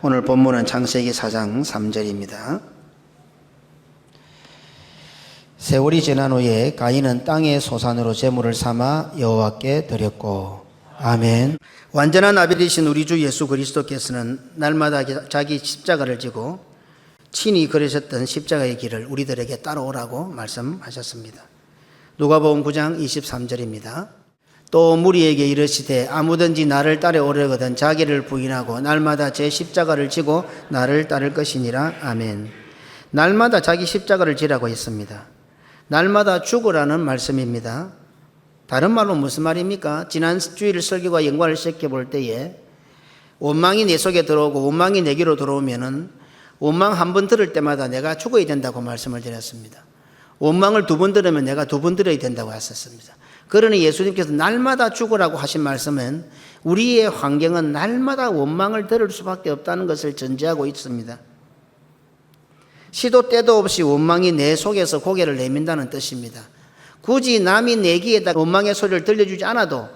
오늘 본문은 창세기 4장 3절입니다. 세월이 지난 후에 가인은 땅의 소산으로 제물을 삼아 여호와께 드렸고. 아멘. 완전한 아벨이신 우리 주 예수 그리스도께서는 날마다 자기 십자가를 지고 친히 걸으셨던 십자가의 길을 우리들에게 따라오라고 말씀하셨습니다. 누가복음 9장 23절입니다. 또 무리에게 이르시되 아무든지 나를 따라오려거든 자기를 부인하고 날마다 제 십자가를 지고 나를 따를 것이니라. 아멘. 날마다 자기 십자가를 지라고 했습니다. 날마다 죽으라는 말씀입니다. 다른 말로 무슨 말입니까? 지난 주일 설교와 연관을 시켜볼 때에 원망이 내 속에 들어오고 원망이 내게로 들어오면은 원망 한 번 들을 때마다 내가 죽어야 된다고 말씀을 드렸습니다. 원망을 두 번 들으면 내가 두 번 들어야 된다고 했었습니다. 그러니 예수님께서 날마다 죽으라고 하신 말씀은 우리의 환경은 날마다 원망을 들을 수밖에 없다는 것을 전제하고 있습니다. 시도 때도 없이 원망이 내 속에서 고개를 내민다는 뜻입니다. 굳이 남이 내 귀에다 원망의 소리를 들려주지 않아도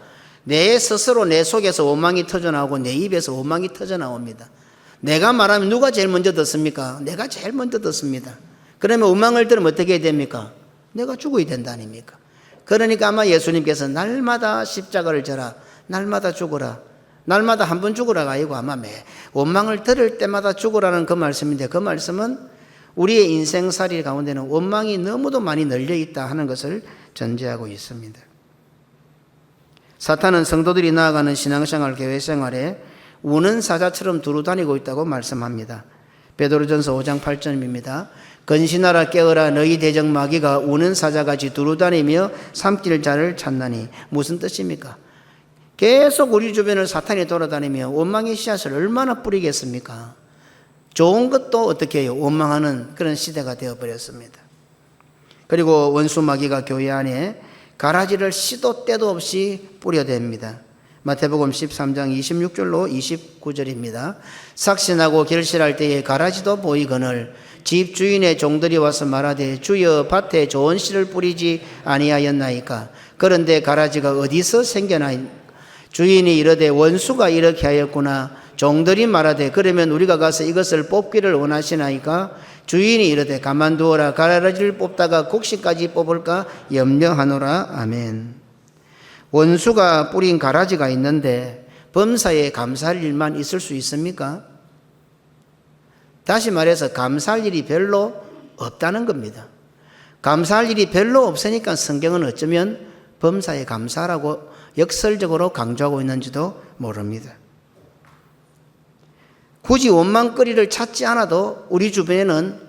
내 스스로 내 속에서 원망이 터져나오고 내 입에서 원망이 터져나옵니다. 내가 말하면 누가 제일 먼저 듣습니까? 내가 제일 먼저 듣습니다. 그러면 원망을 들으면 어떻게 해야 됩니까? 내가 죽어야 된다 아닙니까? 그러니까 아마 예수님께서 날마다 십자가를 져라, 날마다 죽어라, 날마다 한 번 죽으라가 아니고 아마 원망을 들을 때마다 죽으라는 그 말씀인데, 그 말씀은 우리의 인생살이 가운데는 원망이 너무도 많이 널려 있다 하는 것을 전제하고 있습니다. 사탄은 성도들이 나아가는 신앙생활, 교회생활에 우는 사자처럼 두루다니고 있다고 말씀합니다. 베드로전서 5장 8절입니다. 건신하라 깨어라 너희 대적 마귀가 우는 사자같이 두루다니며 삼킬 자를 찾나니. 무슨 뜻입니까? 계속 우리 주변을 사탄이 돌아다니며 원망의 씨앗을 얼마나 뿌리겠습니까? 좋은 것도 어떻게 해요? 원망하는 그런 시대가 되어버렸습니다. 그리고 원수 마귀가 교회 안에 가라지를 시도 때도 없이 뿌려댑니다. 마태복음 13장 26절로 29절입니다. 삭신하고 결실할 때에 가라지도 보이거늘 집 주인의 종들이 와서 말하되 주여 밭에 좋은 씨를 뿌리지 아니하였나이까. 그런데 가라지가 어디서 생겨나이까. 주인이 이르되 원수가 이렇게 하였구나. 종들이 말하되 그러면 우리가 가서 이것을 뽑기를 원하시나이까. 주인이 이르되 가만두어라. 가라지를 뽑다가 곡식까지 뽑을까 염려하노라. 아멘. 원수가 뿌린 가라지가 있는데 범사에 감사할 일만 있을 수 있습니까? 다시 말해서 감사할 일이 별로 없다는 겁니다. 감사할 일이 별로 없으니까 성경은 어쩌면 범사에 감사라고 역설적으로 강조하고 있는지도 모릅니다. 굳이 원망거리를 찾지 않아도 우리 주변에는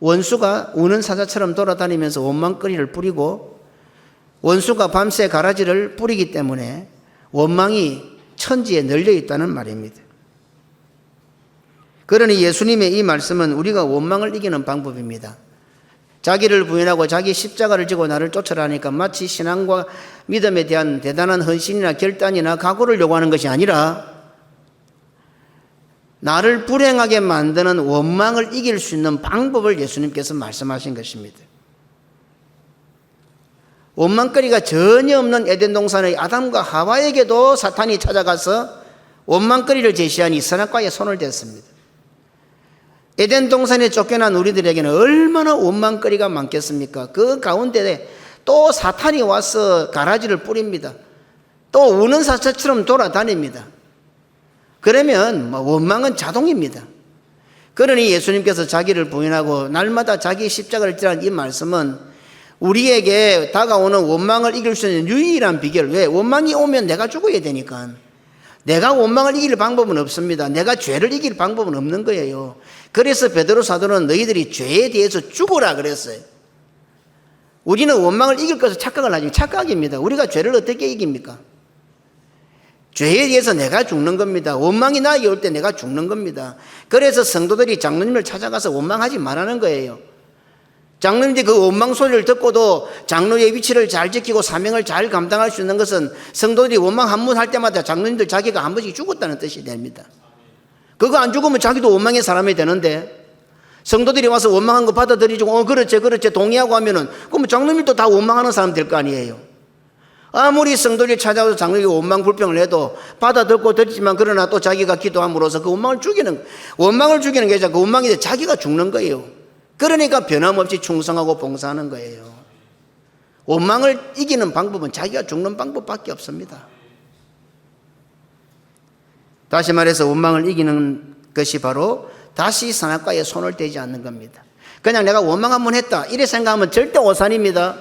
원수가 우는 사자처럼 돌아다니면서 원망거리를 뿌리고 원수가 밤새 가라지를 뿌리기 때문에 원망이 천지에 널려 있다는 말입니다. 그러니 예수님의 이 말씀은 우리가 원망을 이기는 방법입니다. 자기를 부인하고 자기 십자가를 지고 나를 쫓아라니까 마치 신앙과 믿음에 대한 대단한 헌신이나 결단이나 각오를 요구하는 것이 아니라 나를 불행하게 만드는 원망을 이길 수 있는 방법을 예수님께서 말씀하신 것입니다. 원망거리가 전혀 없는 에덴 동산의 아담과 하와에게도 사탄이 찾아가서 원망거리를 제시하니 선악과에 손을 댔습니다. 에덴 동산에 쫓겨난 우리들에게는 얼마나 원망거리가 많겠습니까? 그 가운데 또 사탄이 와서 가라지를 뿌립니다. 또 우는 사자처럼 돌아다닙니다. 그러면 원망은 자동입니다. 그러니 예수님께서 자기를 부인하고 날마다 자기 십자가를 지라는 이 말씀은 우리에게 다가오는 원망을 이길 수 있는 유일한 비결. 왜? 원망이 오면 내가 죽어야 되니까. 내가 원망을 이길 방법은 없습니다. 내가 죄를 이길 방법은 없는 거예요. 그래서 베드로 사도는 너희들이 죄에 대해서 죽어라 그랬어요. 우리는 원망을 이길 것을 착각을 하지. 착각입니다. 우리가 죄를 어떻게 이깁니까? 죄에 대해서 내가 죽는 겁니다. 원망이 나에게 올 때 내가 죽는 겁니다. 그래서 성도들이 장로님을 찾아가서 원망하지 말라는 거예요. 장로님들이 그 원망 소리를 듣고도 장로의 위치를 잘 지키고 사명을 잘 감당할 수 있는 것은 성도들이 원망 한 번 할 때마다 장로님들 자기가 한 번씩 죽었다는 뜻이 됩니다. 그거 안 죽으면 자기도 원망의 사람이 되는데 성도들이 와서 원망한 거 받아들이고 그렇지 동의하고 하면은 그럼 장로님도 다 원망하는 사람 될 거 아니에요. 아무리 성도들이 찾아와서 장로에게 원망 불평을 해도 받아듣고 듣지만 그러나 또 자기가 기도함으로써 그 원망을 죽이는 게 아니라 그 원망이 자기가 죽는 거예요. 그러니까 변함없이 충성하고 봉사하는 거예요. 원망을 이기는 방법은 자기가 죽는 방법밖에 없습니다. 다시 말해서 원망을 이기는 것이 바로 다시 선악과에 손을 대지 않는 겁니다. 그냥 내가 원망 한번 했다 이래 생각하면 절대 오산입니다.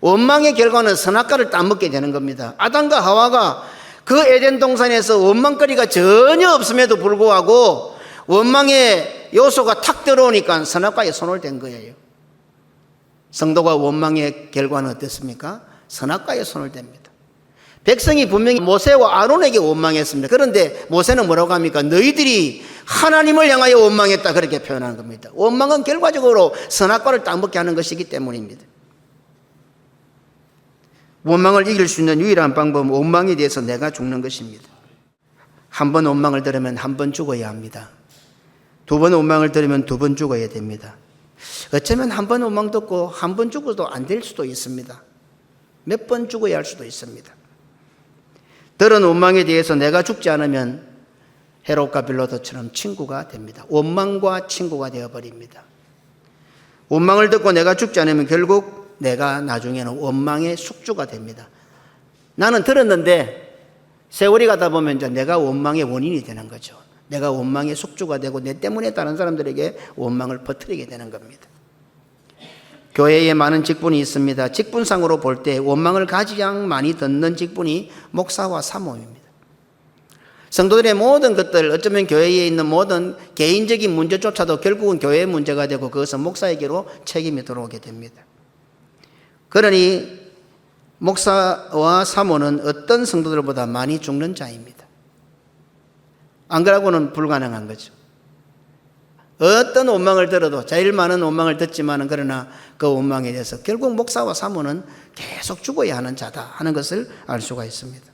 원망의 결과는 선악과를 따먹게 되는 겁니다. 아담과 하와가 그 에덴 동산에서 원망거리가 전혀 없음에도 불구하고 원망의 요소가 탁 들어오니까 선악과에 손을 댄 거예요. 성도가 원망의 결과는 어땠습니까? 선악과에 손을 댑니다. 백성이 분명히 모세와 아론에게 원망했습니다. 그런데 모세는 뭐라고 합니까? 너희들이 하나님을 향하여 원망했다 그렇게 표현하는 겁니다. 원망은 결과적으로 선악과를 따먹게 하는 것이기 때문입니다. 원망을 이길 수 있는 유일한 방법은 원망에 대해서 내가 죽는 것입니다. 한 번 원망을 들으면 한 번 죽어야 합니다. 두 번 원망을 들으면 두 번 죽어야 됩니다. 어쩌면 한 번 원망 듣고 한 번 죽어도 안 될 수도 있습니다. 몇 번 죽어야 할 수도 있습니다. 들은 원망에 대해서 내가 죽지 않으면 헤롯과 빌라도처럼 친구가 됩니다. 원망과 친구가 되어버립니다. 원망을 듣고 내가 죽지 않으면 결국 내가 나중에는 원망의 숙주가 됩니다. 나는 들었는데 세월이 가다 보면 이제 내가 원망의 원인이 되는 거죠. 내가 원망의 숙주가 되고 내 때문에 다른 사람들에게 원망을 퍼뜨리게 되는 겁니다. 교회에 많은 직분이 있습니다. 직분상으로 볼 때 원망을 가장 많이 듣는 직분이 목사와 사모입니다. 성도들의 모든 것들, 어쩌면 교회에 있는 모든 개인적인 문제조차도 결국은 교회의 문제가 되고 그것은 목사에게로 책임이 들어오게 됩니다. 그러니 목사와 사모는 어떤 성도들보다 많이 죽는 자입니다. 안 그러고는 불가능한 거죠. 어떤 원망을 들어도 제일 많은 원망을 듣지만은 그러나 그 원망에 대해서 결국 목사와 사모는 계속 죽어야 하는 자다 하는 것을 알 수가 있습니다.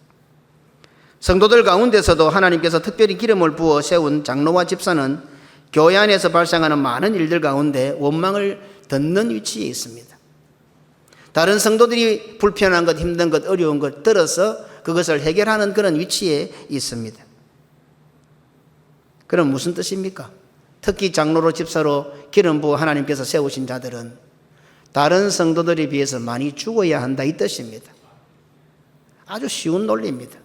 성도들 가운데서도 하나님께서 특별히 기름을 부어 세운 장로와 집사는 교회 안에서 발생하는 많은 일들 가운데 원망을 듣는 위치에 있습니다. 다른 성도들이 불편한 것, 힘든 것, 어려운 것 들어서 그것을 해결하는 그런 위치에 있습니다. 그럼 무슨 뜻입니까? 특히 장로로 집사로 기름 부어 하나님께서 세우신 자들은 다른 성도들에 비해서 많이 죽어야 한다 이 뜻입니다. 아주 쉬운 논리입니다.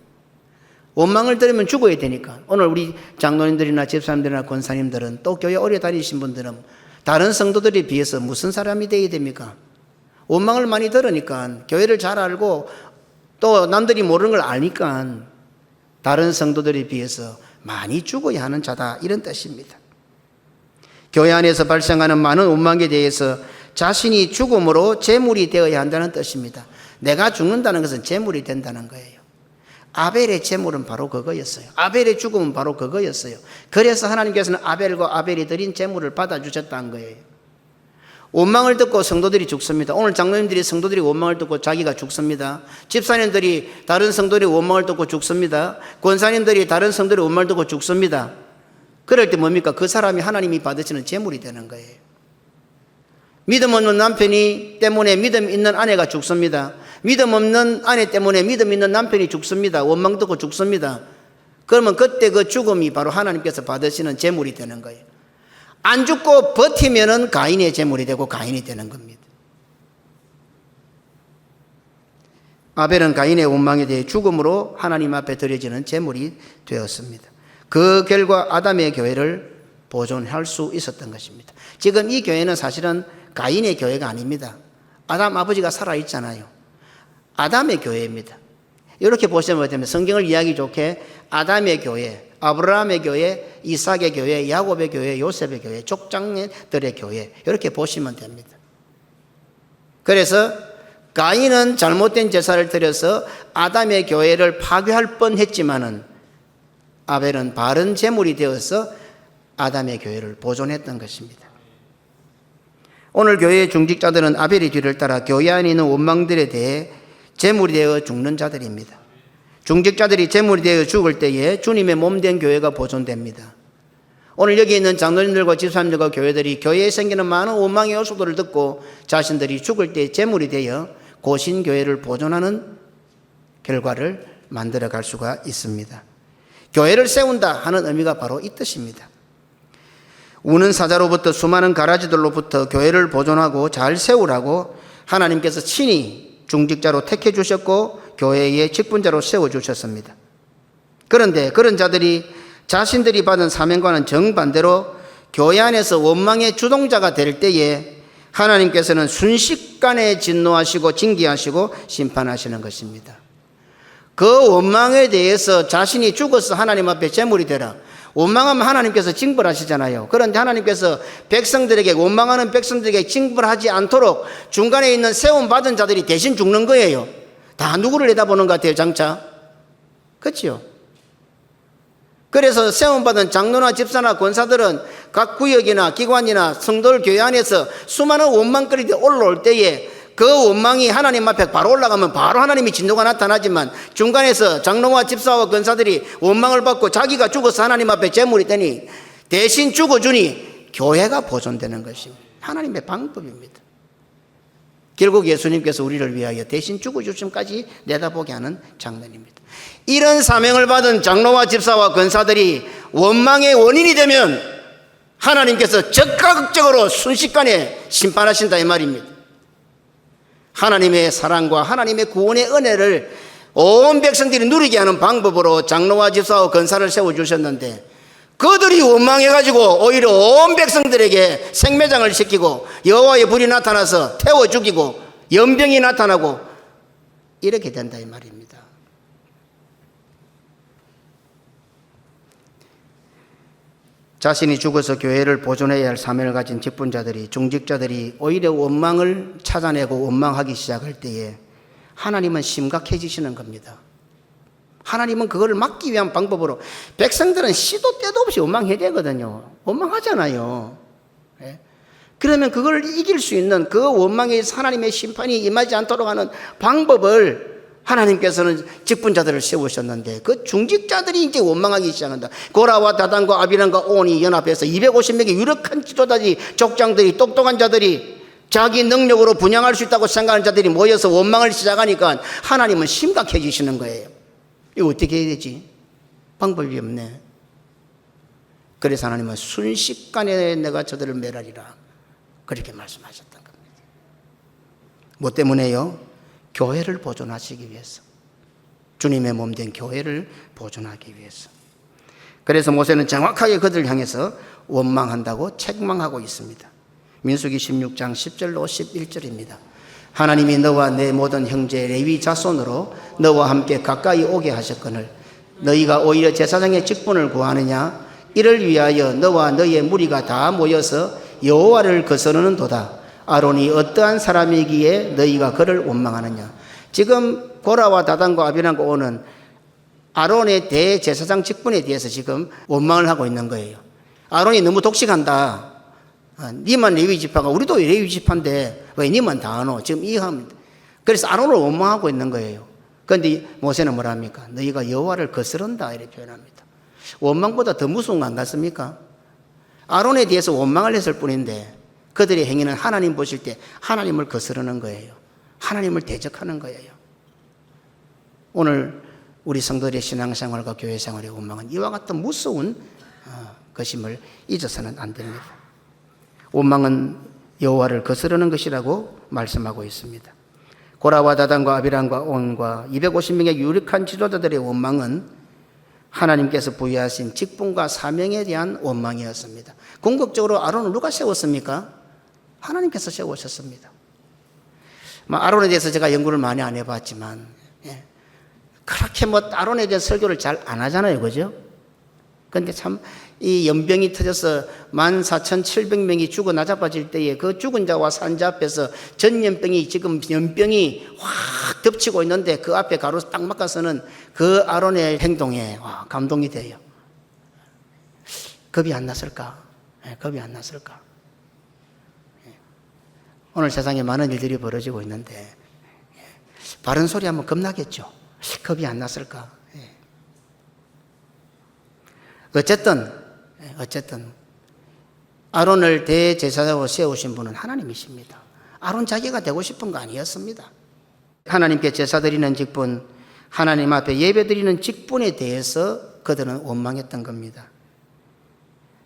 원망을 들으면 죽어야 되니까 오늘 우리 장로님들이나 집사님들이나 권사님들은 또 교회 오래 다니신 분들은 다른 성도들에 비해서 무슨 사람이 되어야 됩니까? 원망을 많이 들으니까 교회를 잘 알고 또 남들이 모르는 걸 아니까 다른 성도들에 비해서 많이 죽어야 하는 자다 이런 뜻입니다. 교회 안에서 발생하는 많은 원망에 대해서 자신이 죽음으로 제물이 되어야 한다는 뜻입니다. 내가 죽는다는 것은 제물이 된다는 거예요. 아벨의 제물은 바로 그거였어요. 아벨의 죽음은 바로 그거였어요. 그래서 하나님께서는 아벨과 아벨이 드린 제물을 받아주셨다는 거예요. 원망을 듣고 성도들이 죽습니다. 오늘 장로님들이 성도들이 원망을 듣고 자기가 죽습니다. 집사님들이 다른 성도들이 원망을 듣고 죽습니다. 권사님들이 다른 성도들이 원망을 듣고 죽습니다. 그럴 때 뭡니까? 그 사람이 하나님이 받으시는 제물이 되는 거예요. 믿음 없는 남편이 때문에 믿음 있는 아내가 죽습니다. 믿음 없는 아내 때문에 믿음 있는 남편이 죽습니다. 원망 듣고 죽습니다. 그러면 그때 그 죽음이 바로 하나님께서 받으시는 제물이 되는 거예요. 안 죽고 버티면은 가인의 제물이 되고 가인이 되는 겁니다. 아벨은 가인의 원망에 대해 죽음으로 하나님 앞에 드려지는 제물이 되었습니다. 그 결과 아담의 교회를 보존할 수 있었던 것입니다. 지금 이 교회는 사실은 가인의 교회가 아닙니다. 아담 아버지가 살아있잖아요. 아담의 교회입니다. 이렇게 보시면 되면 성경을 이해하기 좋게 아담의 교회, 아브라함의 교회, 이삭의 교회, 야곱의 교회, 요셉의 교회, 족장들의 교회 이렇게 보시면 됩니다. 그래서 가인은 잘못된 제사를 드려서 아담의 교회를 파괴할 뻔했지만은 아벨은 바른 제물이 되어서 아담의 교회를 보존했던 것입니다. 오늘 교회의 중직자들은 아벨의 뒤를 따라 교회 안에 있는 원망들에 대해 제물이 되어 죽는 자들입니다. 중직자들이 제물이 되어 죽을 때에 주님의 몸된 교회가 보존됩니다. 오늘 여기 있는 장로님들과 집사님들과 교회들이 교회에 생기는 많은 원망의 요소들을 듣고 자신들이 죽을 때 제물이 되어 고신교회를 보존하는 결과를 만들어 갈 수가 있습니다. 교회를 세운다 하는 의미가 바로 이 뜻입니다. 우는 사자로부터 수많은 가라지들로부터 교회를 보존하고 잘 세우라고 하나님께서 친히 중직자로 택해 주셨고 교회의 직분자로 세워주셨습니다. 그런데 그런 자들이 자신들이 받은 사명과는 정반대로 교회 안에서 원망의 주동자가 될 때에 하나님께서는 순식간에 진노하시고 징계하시고 심판하시는 것입니다. 그 원망에 대해서 자신이 죽어서 하나님 앞에 제물이 되라. 원망하면 하나님께서 징벌하시잖아요. 그런데 하나님께서 백성들에게, 원망하는 백성들에게 징벌하지 않도록 중간에 있는 세움받은 자들이 대신 죽는 거예요. 다 누구를 내다보는 것 같아요, 장차? 그렇죠? 그래서 세움받은 장로나 집사나 권사들은 각 구역이나 기관이나 성도들 교회 안에서 수많은 원망거리들이 올라올 때에 그 원망이 하나님 앞에 바로 올라가면 바로 하나님의 진노가 나타나지만 중간에서 장로와 집사와 권사들이 원망을 받고 자기가 죽어서 하나님 앞에 제물이 되니 대신 죽어주니 교회가 보존되는 것입니다. 하나님의 방법입니다. 결국 예수님께서 우리를 위하여 대신 죽어주심까지 내다보게 하는 장면입니다. 이런 사명을 받은 장로와 집사와 권사들이 원망의 원인이 되면 하나님께서 적극적으로 순식간에 심판하신다 이 말입니다. 하나님의 사랑과 하나님의 구원의 은혜를 온 백성들이 누리게 하는 방법으로 장로와 집사와 권사를 세워주셨는데 그들이 원망해가지고 오히려 온 백성들에게 생매장을 시키고 여호와의 불이 나타나서 태워 죽이고 연병이 나타나고 이렇게 된다 이 말입니다. 자신이 죽어서 교회를 보존해야 할 사명을 가진 직분자들이, 중직자들이 오히려 원망을 찾아내고 원망하기 시작할 때에 하나님은 심각해지시는 겁니다. 하나님은 그걸 막기 위한 방법으로 백성들은 시도 때도 없이 원망해야 되거든요. 원망하잖아요. 그러면 그걸 이길 수 있는 그 원망에 하나님의 심판이 임하지 않도록 하는 방법을 하나님께서는 직분자들을 세우셨는데 그 중직자들이 이제 원망하기 시작한다. 고라와 다단과 아비람과 온이 연합해서 250명의 유력한 지도자들이, 족장들이, 똑똑한 자들이, 자기 능력으로 분양할 수 있다고 생각하는 자들이 모여서 원망을 시작하니까 하나님은 심각해지시는 거예요. 이거 어떻게 해야 되지? 방법이 없네. 그래서 하나님은 순식간에 내가 저들을 멸하리라 그렇게 말씀하셨던 겁니다. 뭐 때문에요? 교회를 보존하시기 위해서, 주님의 몸된 교회를 보존하기 위해서. 그래서 모세는 정확하게 그들을 향해서 원망한다고 책망하고 있습니다. 민수기 16장 10절로 11절입니다. 하나님이 너와 내 모든 형제 레위 자손으로 너와 함께 가까이 오게 하셨거늘 너희가 오히려 제사장의 직분을 구하느냐? 이를 위하여 너와 너의 무리가 다 모여서 여호와를 거스르는 도다. 아론이 어떠한 사람이기에 너희가 그를 원망하느냐? 지금 고라와 다단과 아비람과 온은 아론의 대제사장 직분에 대해서 지금 원망을 하고 있는 거예요. 아론이 너무 독식한다. 니만 레위 지파가, 우리도 레위 지파인데 왜 니만 다 하노? 지금 이해합니다. 그래서 아론을 원망하고 있는 거예요. 그런데 모세는 뭐라 합니까? 너희가 여호와를 거스른다 이렇게 표현합니다. 원망보다 더 무서운 거 안 같습니까? 아론에 대해서 원망을 했을 뿐인데 그들의 행위는 하나님 보실 때 하나님을 거스르는 거예요. 하나님을 대적하는 거예요. 오늘 우리 성도들의 신앙생활과 교회생활의 원망은 이와 같은 무서운 것임을 잊어서는 안 됩니다. 원망은 여호와를 거스르는 것이라고 말씀하고 있습니다. 고라와 다단과 아비람과 온과 250명의 유력한 지도자들의 원망은 하나님께서 부여하신 직분과 사명에 대한 원망이었습니다. 궁극적으로 아론을 누가 세웠습니까? 하나님께서 세우셨습니다. 아론에 대해서 제가 연구를 많이 안 해봤지만 그렇게 아론에 대한 설교를 잘 안 하잖아요, 그죠? 그런데 참 이 연병이 터져서 14,700명이 죽어 나자빠질 때에 그 죽은 자와 산자 앞에서 전염병이 지금 연병이 확 덮치고 있는데 그 앞에 가로 딱 막아서는 그 아론의 행동에 감동이 돼요. 겁이 안 났을까? 겁이 안 났을까? 오늘 세상에 많은 일들이 벌어지고 있는데 바른 소리 하면 겁나겠죠. 겁이 안 났을까? 어쨌든 아론을 대제사장으로 세우신 분은 하나님이십니다. 아론 자기가 되고 싶은 거 아니었습니다. 하나님께 제사 드리는 직분, 하나님 앞에 예배드리는 직분에 대해서 그들은 원망했던 겁니다.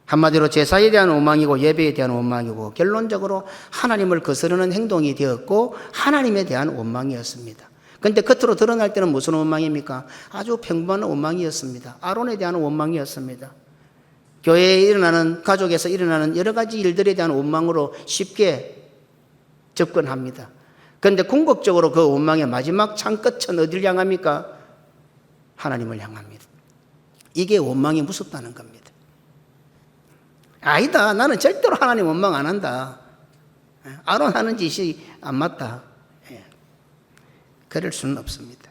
한마디로 제사에 대한 원망이고 예배에 대한 원망이고 결론적으로 하나님을 거스르는 행동이 되었고 하나님에 대한 원망이었습니다. 그런데 겉으로 드러날 때는 무슨 원망입니까? 아주 평범한 원망이었습니다. 아론에 대한 원망이었습니다. 교회에 일어나는, 가족에서 일어나는 여러 가지 일들에 대한 원망으로 쉽게 접근합니다. 그런데 궁극적으로 그 원망의 마지막 창끝은 어디를 향합니까? 하나님을 향합니다. 이게 원망이 무섭다는 겁니다. 아니다, 나는 절대로 하나님 원망 안 한다. 아론 하는 짓이 안 맞다. 그럴 수는 없습니다.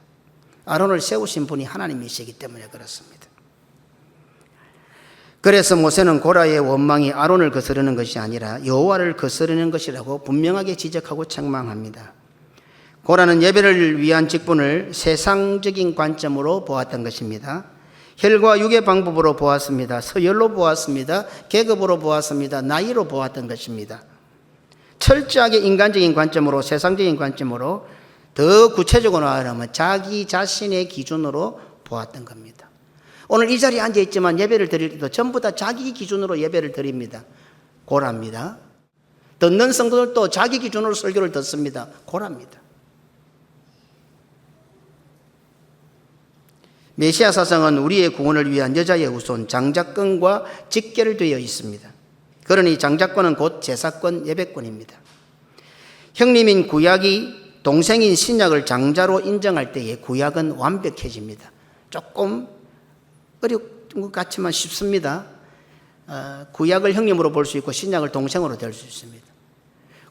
아론을 세우신 분이 하나님이시기 때문에 그렇습니다. 그래서 모세는 고라의 원망이 아론을 거스르는 것이 아니라 여호와를 거스르는 것이라고 분명하게 지적하고 책망합니다. 고라는 예배를 위한 직분을 세상적인 관점으로 보았던 것입니다. 혈과 육의 방법으로 보았습니다. 서열로 보았습니다. 계급으로 보았습니다. 나이로 보았던 것입니다. 철저하게 인간적인 관점으로, 세상적인 관점으로, 더 구체적으로 말하면 자기 자신의 기준으로 보았던 겁니다. 오늘 이 자리에 앉아있지만 예배를 드릴 때도 전부 다 자기 기준으로 예배를 드립니다. 고라입니다. 듣는 성도들도 자기 기준으로 설교를 듣습니다. 고라입니다. 메시아 사상은 우리의 구원을 위한 여자의 후손 장자권과 직결되어 있습니다. 그러니 장자권은 곧 제사권, 예배권입니다. 형님인 구약이 동생인 신약을 장자로 인정할 때에 구약은 완벽해집니다. 조금 어려운 것 같지만 쉽습니다. 구약을 형님으로 볼 수 있고 신약을 동생으로 될 수 있습니다.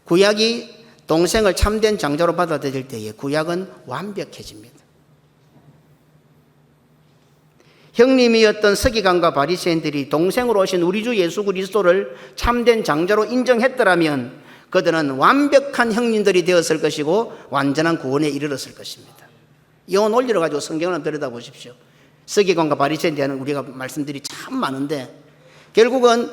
구약이 동생을 참된 장자로 받아들일 때에 구약은 완벽해집니다. 형님이었던 서기관과 바리새인들이 동생으로 오신 우리 주 예수 그리스도를 참된 장자로 인정했더라면 그들은 완벽한 형님들이 되었을 것이고 완전한 구원에 이르렀을 것입니다. 이혼 원리를 가지고 성경을 한번 들여다보십시오. 서기관과 바리새인에 대한 우리가 말씀들이 참 많은데 결국은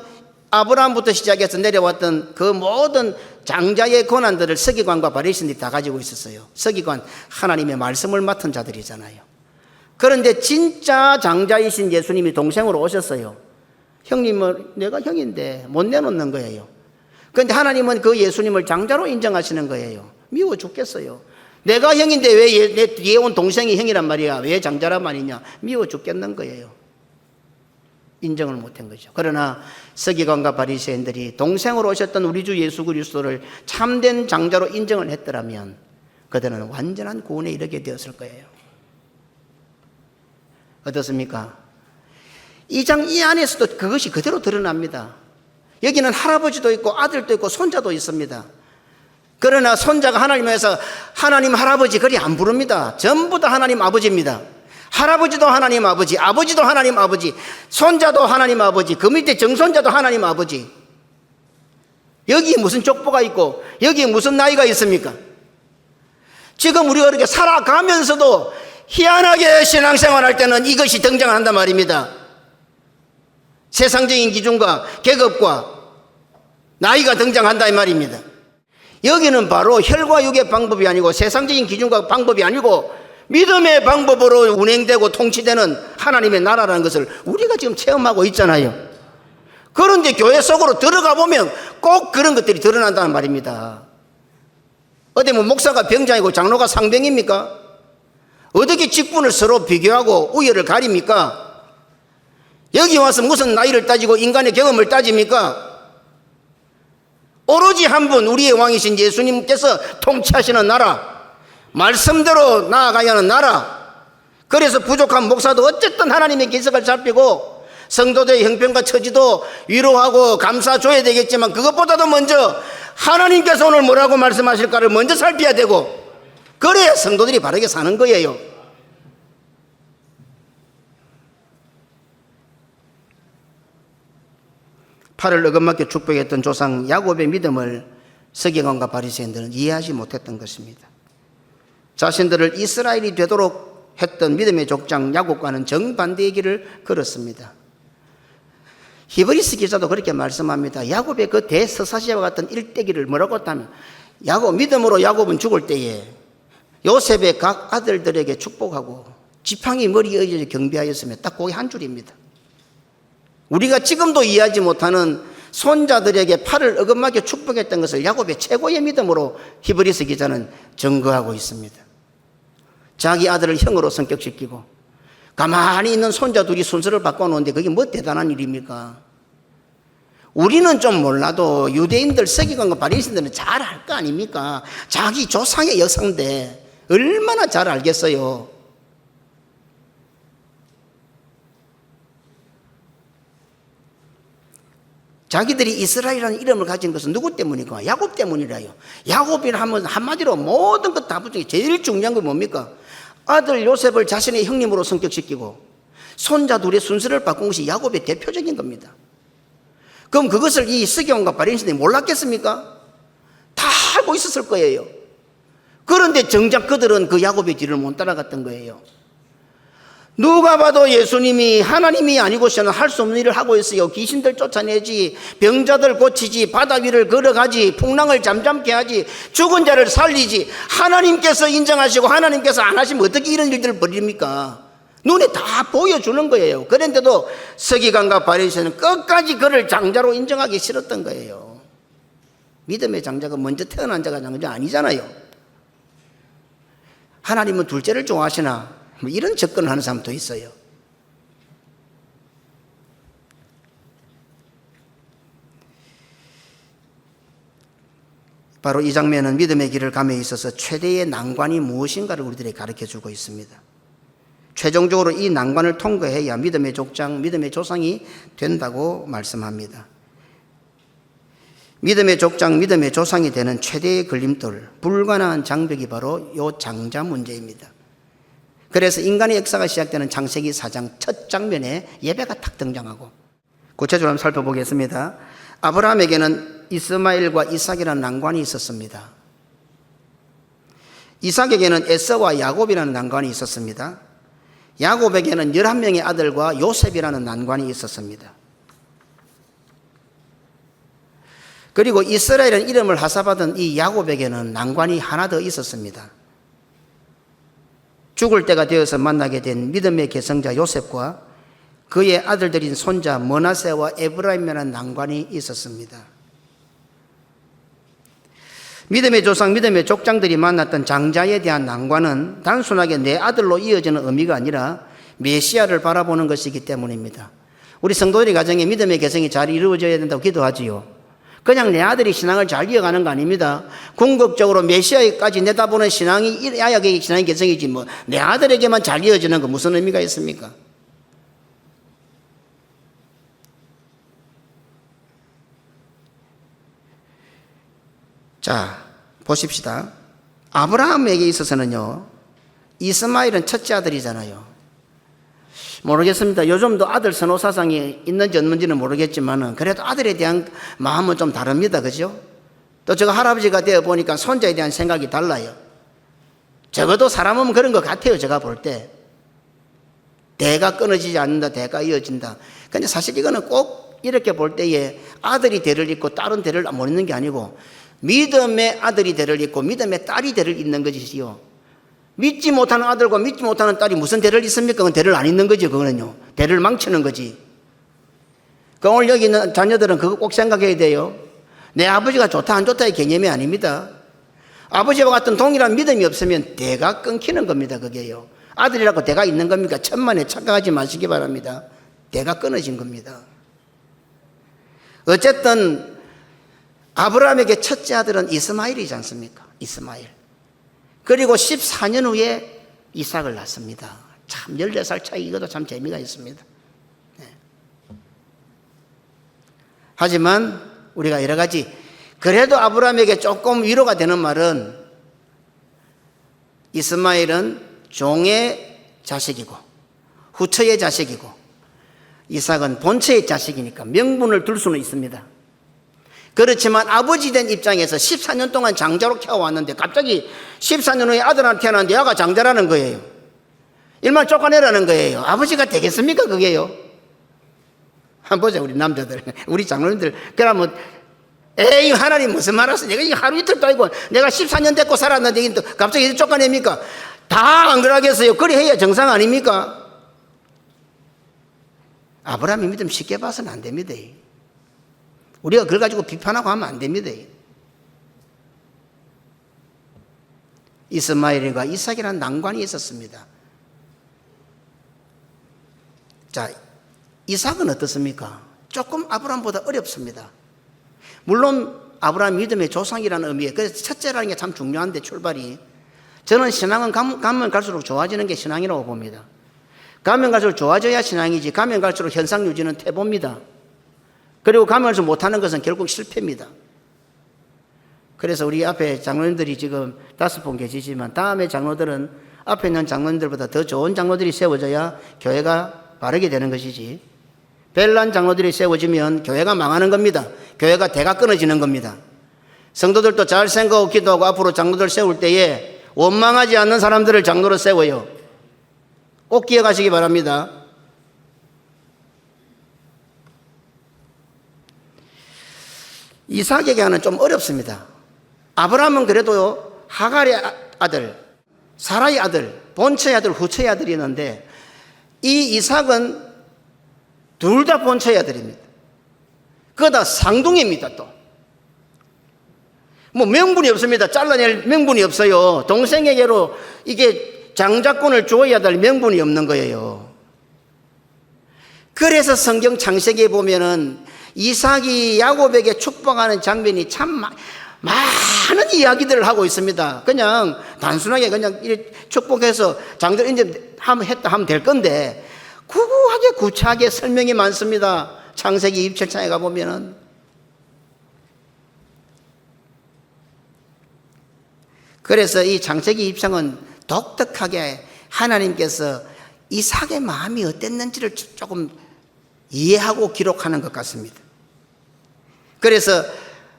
아브라함부터 시작해서 내려왔던 그 모든 장자의 권한들을 서기관과 바리새인들이 다 가지고 있었어요. 서기관, 하나님의 말씀을 맡은 자들이잖아요. 그런데 진짜 장자이신 예수님이 동생으로 오셨어요. 형님은 내가 형인데 못 내놓는 거예요. 그런데 하나님은 그 예수님을 장자로 인정하시는 거예요. 미워 죽겠어요. 내가 형인데 왜 내 뒤에 온 동생이 형이란 말이야. 왜 장자란 말이냐. 미워 죽겠는 거예요. 인정을 못한 거죠. 그러나 서기관과 바리새인들이 동생으로 오셨던 우리 주 예수 그리스도를 참된 장자로 인정을 했더라면 그들은 완전한 구원에 이르게 되었을 거예요. 어떻습니까? 이 안에서도 그것이 그대로 드러납니다. 여기는 할아버지도 있고 아들도 있고 손자도 있습니다. 그러나 손자가 하나님에서 하나님 할아버지 그리 안 부릅니다. 전부 다 하나님 아버지입니다. 할아버지도 하나님 아버지, 아버지도 하나님 아버지, 손자도 하나님 아버지, 그 밑에 정손자도 하나님 아버지. 여기에 무슨 족보가 있고 여기에 무슨 나이가 있습니까? 지금 우리가 이렇게 살아가면서도 희한하게 신앙생활할 때는 이것이 등장한단 말입니다. 세상적인 기준과 계급과 나이가 등장한다 이 말입니다. 여기는 바로 혈과 육의 방법이 아니고 세상적인 기준과 방법이 아니고 믿음의 방법으로 운행되고 통치되는 하나님의 나라라는 것을 우리가 지금 체험하고 있잖아요. 그런데 교회 속으로 들어가 보면 꼭 그런 것들이 드러난다는 말입니다. 어디 뭐 목사가 병장이고 장로가 상병입니까? 어떻게 직분을 서로 비교하고 우열을 가립니까? 여기 와서 무슨 나이를 따지고 인간의 경험을 따집니까? 오로지 한 분 우리의 왕이신 예수님께서 통치하시는 나라, 말씀대로 나아가야 하는 나라. 그래서 부족한 목사도 어쨌든 하나님의 기석을 살피고 성도들의 형편과 처지도 위로하고 감사줘야 되겠지만 그것보다도 먼저 하나님께서 오늘 뭐라고 말씀하실까를 먼저 살펴야 되고 그래야 성도들이 바르게 사는 거예요. 팔을 어긋맞게 축복했던 조상 야곱의 믿음을 서기관과 바리새인들은 이해하지 못했던 것입니다. 자신들을 이스라엘이 되도록 했던 믿음의 족장 야곱과는 정반대의 길을 걸었습니다. 히브리스 기자도 그렇게 말씀합니다. 야곱의 그 대서사시와 같은 일대기를 뭐라고 했다면 믿음으로 야곱은 죽을 때에 요셉의 각 아들들에게 축복하고 지팡이 머리에 의지해 경배하였으며 딱 그게 한 줄입니다. 우리가 지금도 이해하지 못하는 손자들에게 팔을 어긋나게 축복했던 것을 야곱의 최고의 믿음으로 히브리서 기자는 증거하고 있습니다. 자기 아들을 형으로 성격시키고 가만히 있는 손자 둘이 순서를 바꿔놓는데 그게 뭐 대단한 일입니까? 우리는 좀 몰라도 유대인들, 서기관과 바리새인들은 잘 알 거 아닙니까? 자기 조상의 역사인데 얼마나 잘 알겠어요. 자기들이 이스라엘이라는 이름을 가진 것은 누구 때문일까? 야곱 때문이라요. 야곱이라 하면 한마디로 모든 것 다 붙은 게 제일 중요한 건 뭡니까? 아들 요셉을 자신의 형님으로 성격시키고 손자 둘의 순서를 바꾼 것이 야곱의 대표적인 겁니다. 그럼 그것을 이 스기온과 바리새인들이 몰랐겠습니까? 다 알고 있었을 거예요. 그런데 정작 그들은 그 야곱의 뒤를 못 따라갔던 거예요. 누가 봐도 예수님이 하나님이 아니고서는 할 수 없는 일을 하고 있어요. 귀신들 쫓아내지, 병자들 고치지, 바다 위를 걸어가지, 풍랑을 잠잠케 하지, 죽은 자를 살리지. 하나님께서 인정하시고 하나님께서 안 하시면 어떻게 이런 일들을 벌입니까? 눈에 다 보여주는 거예요. 그런데도 서기관과 바리새인은 끝까지 그를 장자로 인정하기 싫었던 거예요. 믿음의 장자가 먼저 태어난 자가 장자 아니잖아요. 하나님은 둘째를 좋아하시나? 뭐 이런 접근을 하는 사람도 있어요. 바로 이 장면은 믿음의 길을 감에 있어서 최대의 난관이 무엇인가를 우리들에게 가르쳐주고 있습니다. 최종적으로 이 난관을 통과해야 믿음의 족장, 믿음의 조상이 된다고 말씀합니다. 믿음의 족장, 믿음의 조상이 되는 최대의 걸림돌, 불가능한 장벽이 바로 이 장자 문제입니다. 그래서 인간의 역사가 시작되는 창세기 4장 첫 장면에 예배가 탁 등장하고, 구체적으로 한번 살펴보겠습니다. 아브라함에게는 이스마엘과 이삭이라는 난관이 있었습니다. 이삭에게는 에서와 야곱이라는 난관이 있었습니다. 야곱에게는 11명의 아들과 요셉이라는 난관이 있었습니다. 그리고 이스라엘이라는 이름을 하사받은 이 야곱에게는 난관이 하나 더 있었습니다. 죽을 때가 되어서 만나게 된 믿음의 계승자 요셉과 그의 아들들인 손자 머나세와 에브라임이라는 난관이 있었습니다. 믿음의 조상, 믿음의 족장들이 만났던 장자에 대한 난관은 단순하게 내 아들로 이어지는 의미가 아니라 메시아를 바라보는 것이기 때문입니다. 우리 성도들의 가정에 믿음의 계승이 잘 이루어져야 된다고 기도하지요. 그냥 내 아들이 신앙을 잘 이어가는 거 아닙니다. 궁극적으로 메시아까지 내다보는 신앙이 야약의 신앙의 계승이지 뭐 내 아들에게만 잘 이어지는 거 무슨 의미가 있습니까? 자, 보십시다. 아브라함에게 있어서는요, 이스마엘은 첫째 아들이잖아요. 모르겠습니다. 요즘도 아들 선호 사상이 있는지 없는지는 모르겠지만 그래도 아들에 대한 마음은 좀 다릅니다. 그죠? 또 제가 할아버지가 되어 보니까 손자에 대한 생각이 달라요. 적어도 사람은 그런 것 같아요. 제가 볼 때. 대가 끊어지지 않는다. 대가 이어진다. 근데 사실 이거는 꼭 이렇게 볼 때에 아들이 대를 잇고 딸은 대를 못 잇는 게 아니고 믿음의 아들이 대를 잇고 믿음의 딸이 대를 잇는 것이지요. 믿지 못하는 아들과 믿지 못하는 딸이 무슨 대를 잇습니까? 그건 대를 안 잇는 거죠. 그거는요. 대를 망치는 거지. 그 오늘 여기 있는 자녀들은 그거 꼭 생각해야 돼요. 내 아버지가 좋다 안 좋다의 개념이 아닙니다. 아버지와 같은 동일한 믿음이 없으면 대가 끊기는 겁니다. 그게요. 아들이라고 대가 있는 겁니까? 천만에 착각하지 마시기 바랍니다. 대가 끊어진 겁니다. 어쨌든 아브라함에게 첫째 아들은 이스마엘이지 않습니까? 이스마엘. 그리고 14년 후에 이삭을 낳습니다. 참 14살 차이, 이것도 참 재미가 있습니다. 네. 하지만 우리가 여러 가지, 그래도 아브라함에게 조금 위로가 되는 말은 이스마엘은 종의 자식이고 후처의 자식이고 이삭은 본처의 자식이니까 명분을 둘 수는 있습니다. 그렇지만 아버지 된 입장에서 14년 동안 장자로 키워왔는데 갑자기 14년 후에 아들한테 태어났는데 야가 장자라는 거예요. 일만 쫓아내라는 거예요. 아버지가 되겠습니까 그게요? 한번 보자 우리 남자들, 우리 장로님들. 그러면 에이 하나님 무슨 말 하세요? 내가 이게 하루 이틀도 아니고 내가 14년 됐고 살았는데 갑자기 쫓아냅니까? 다 안 그러겠어요? 그래 해야 정상 아닙니까? 아브라함의 믿음 쉽게 봐서는 안 됩니다. 우리가 그걸 가지고 비판하고 하면 안 됩니다. 이스마엘과 이삭이라는 난관이 있었습니다. 자, 이삭은 어떻습니까? 조금 아브라함보다 어렵습니다. 물론 아브라함 믿음의 조상이라는 의미에, 그래서 첫째라는 게 참 중요한데 출발이, 저는 신앙은 가면 갈수록 좋아지는 게 신앙이라고 봅니다. 가면 갈수록 좋아져야 신앙이지, 가면 갈수록 현상 유지는 태보입니다. 그리고 가면 갈수록 못하는 것은 결국 실패입니다. 그래서 우리 앞에 장로님들이 지금 5분 계시지만 다음에 장로들은 앞에 있는 장로님들보다 더 좋은 장로들이 세워져야 교회가 바르게 되는 것이지, 벨란 장로들이 세워지면 교회가 망하는 겁니다. 교회가 대가 끊어지는 겁니다. 성도들도 잘 생각하고 기도하고 앞으로 장로들 세울 때에 원망하지 않는 사람들을 장로로 세워요. 꼭 기억하시기 바랍니다. 이삭에게는 좀 어렵습니다. 아브라함은 그래도 하갈의 아들, 사라의 아들, 본처의 아들, 후처의 아들이 있는데 이 이삭은 둘 다 본처의 아들입니다. 그거다 쌍둥이입니다. 또 뭐 명분이 없습니다. 잘라낼 명분이 없어요. 동생에게로 이게 장자권을 주어야 될 명분이 없는 거예요. 그래서 성경 창세기에 보면은 이삭이 야곱에게 축복하는 장면이 참 많은 이야기들을 하고 있습니다. 그냥 단순하게 그냥 축복해서 장들 이제 하면 될 건데 구구하게 구차하게 설명이 많습니다. 창세기 27장에 가보면은. 그래서 이 창세기 27장은 독특하게 하나님께서 이삭의 마음이 어땠는지를 조금 이해하고 기록하는 것 같습니다. 그래서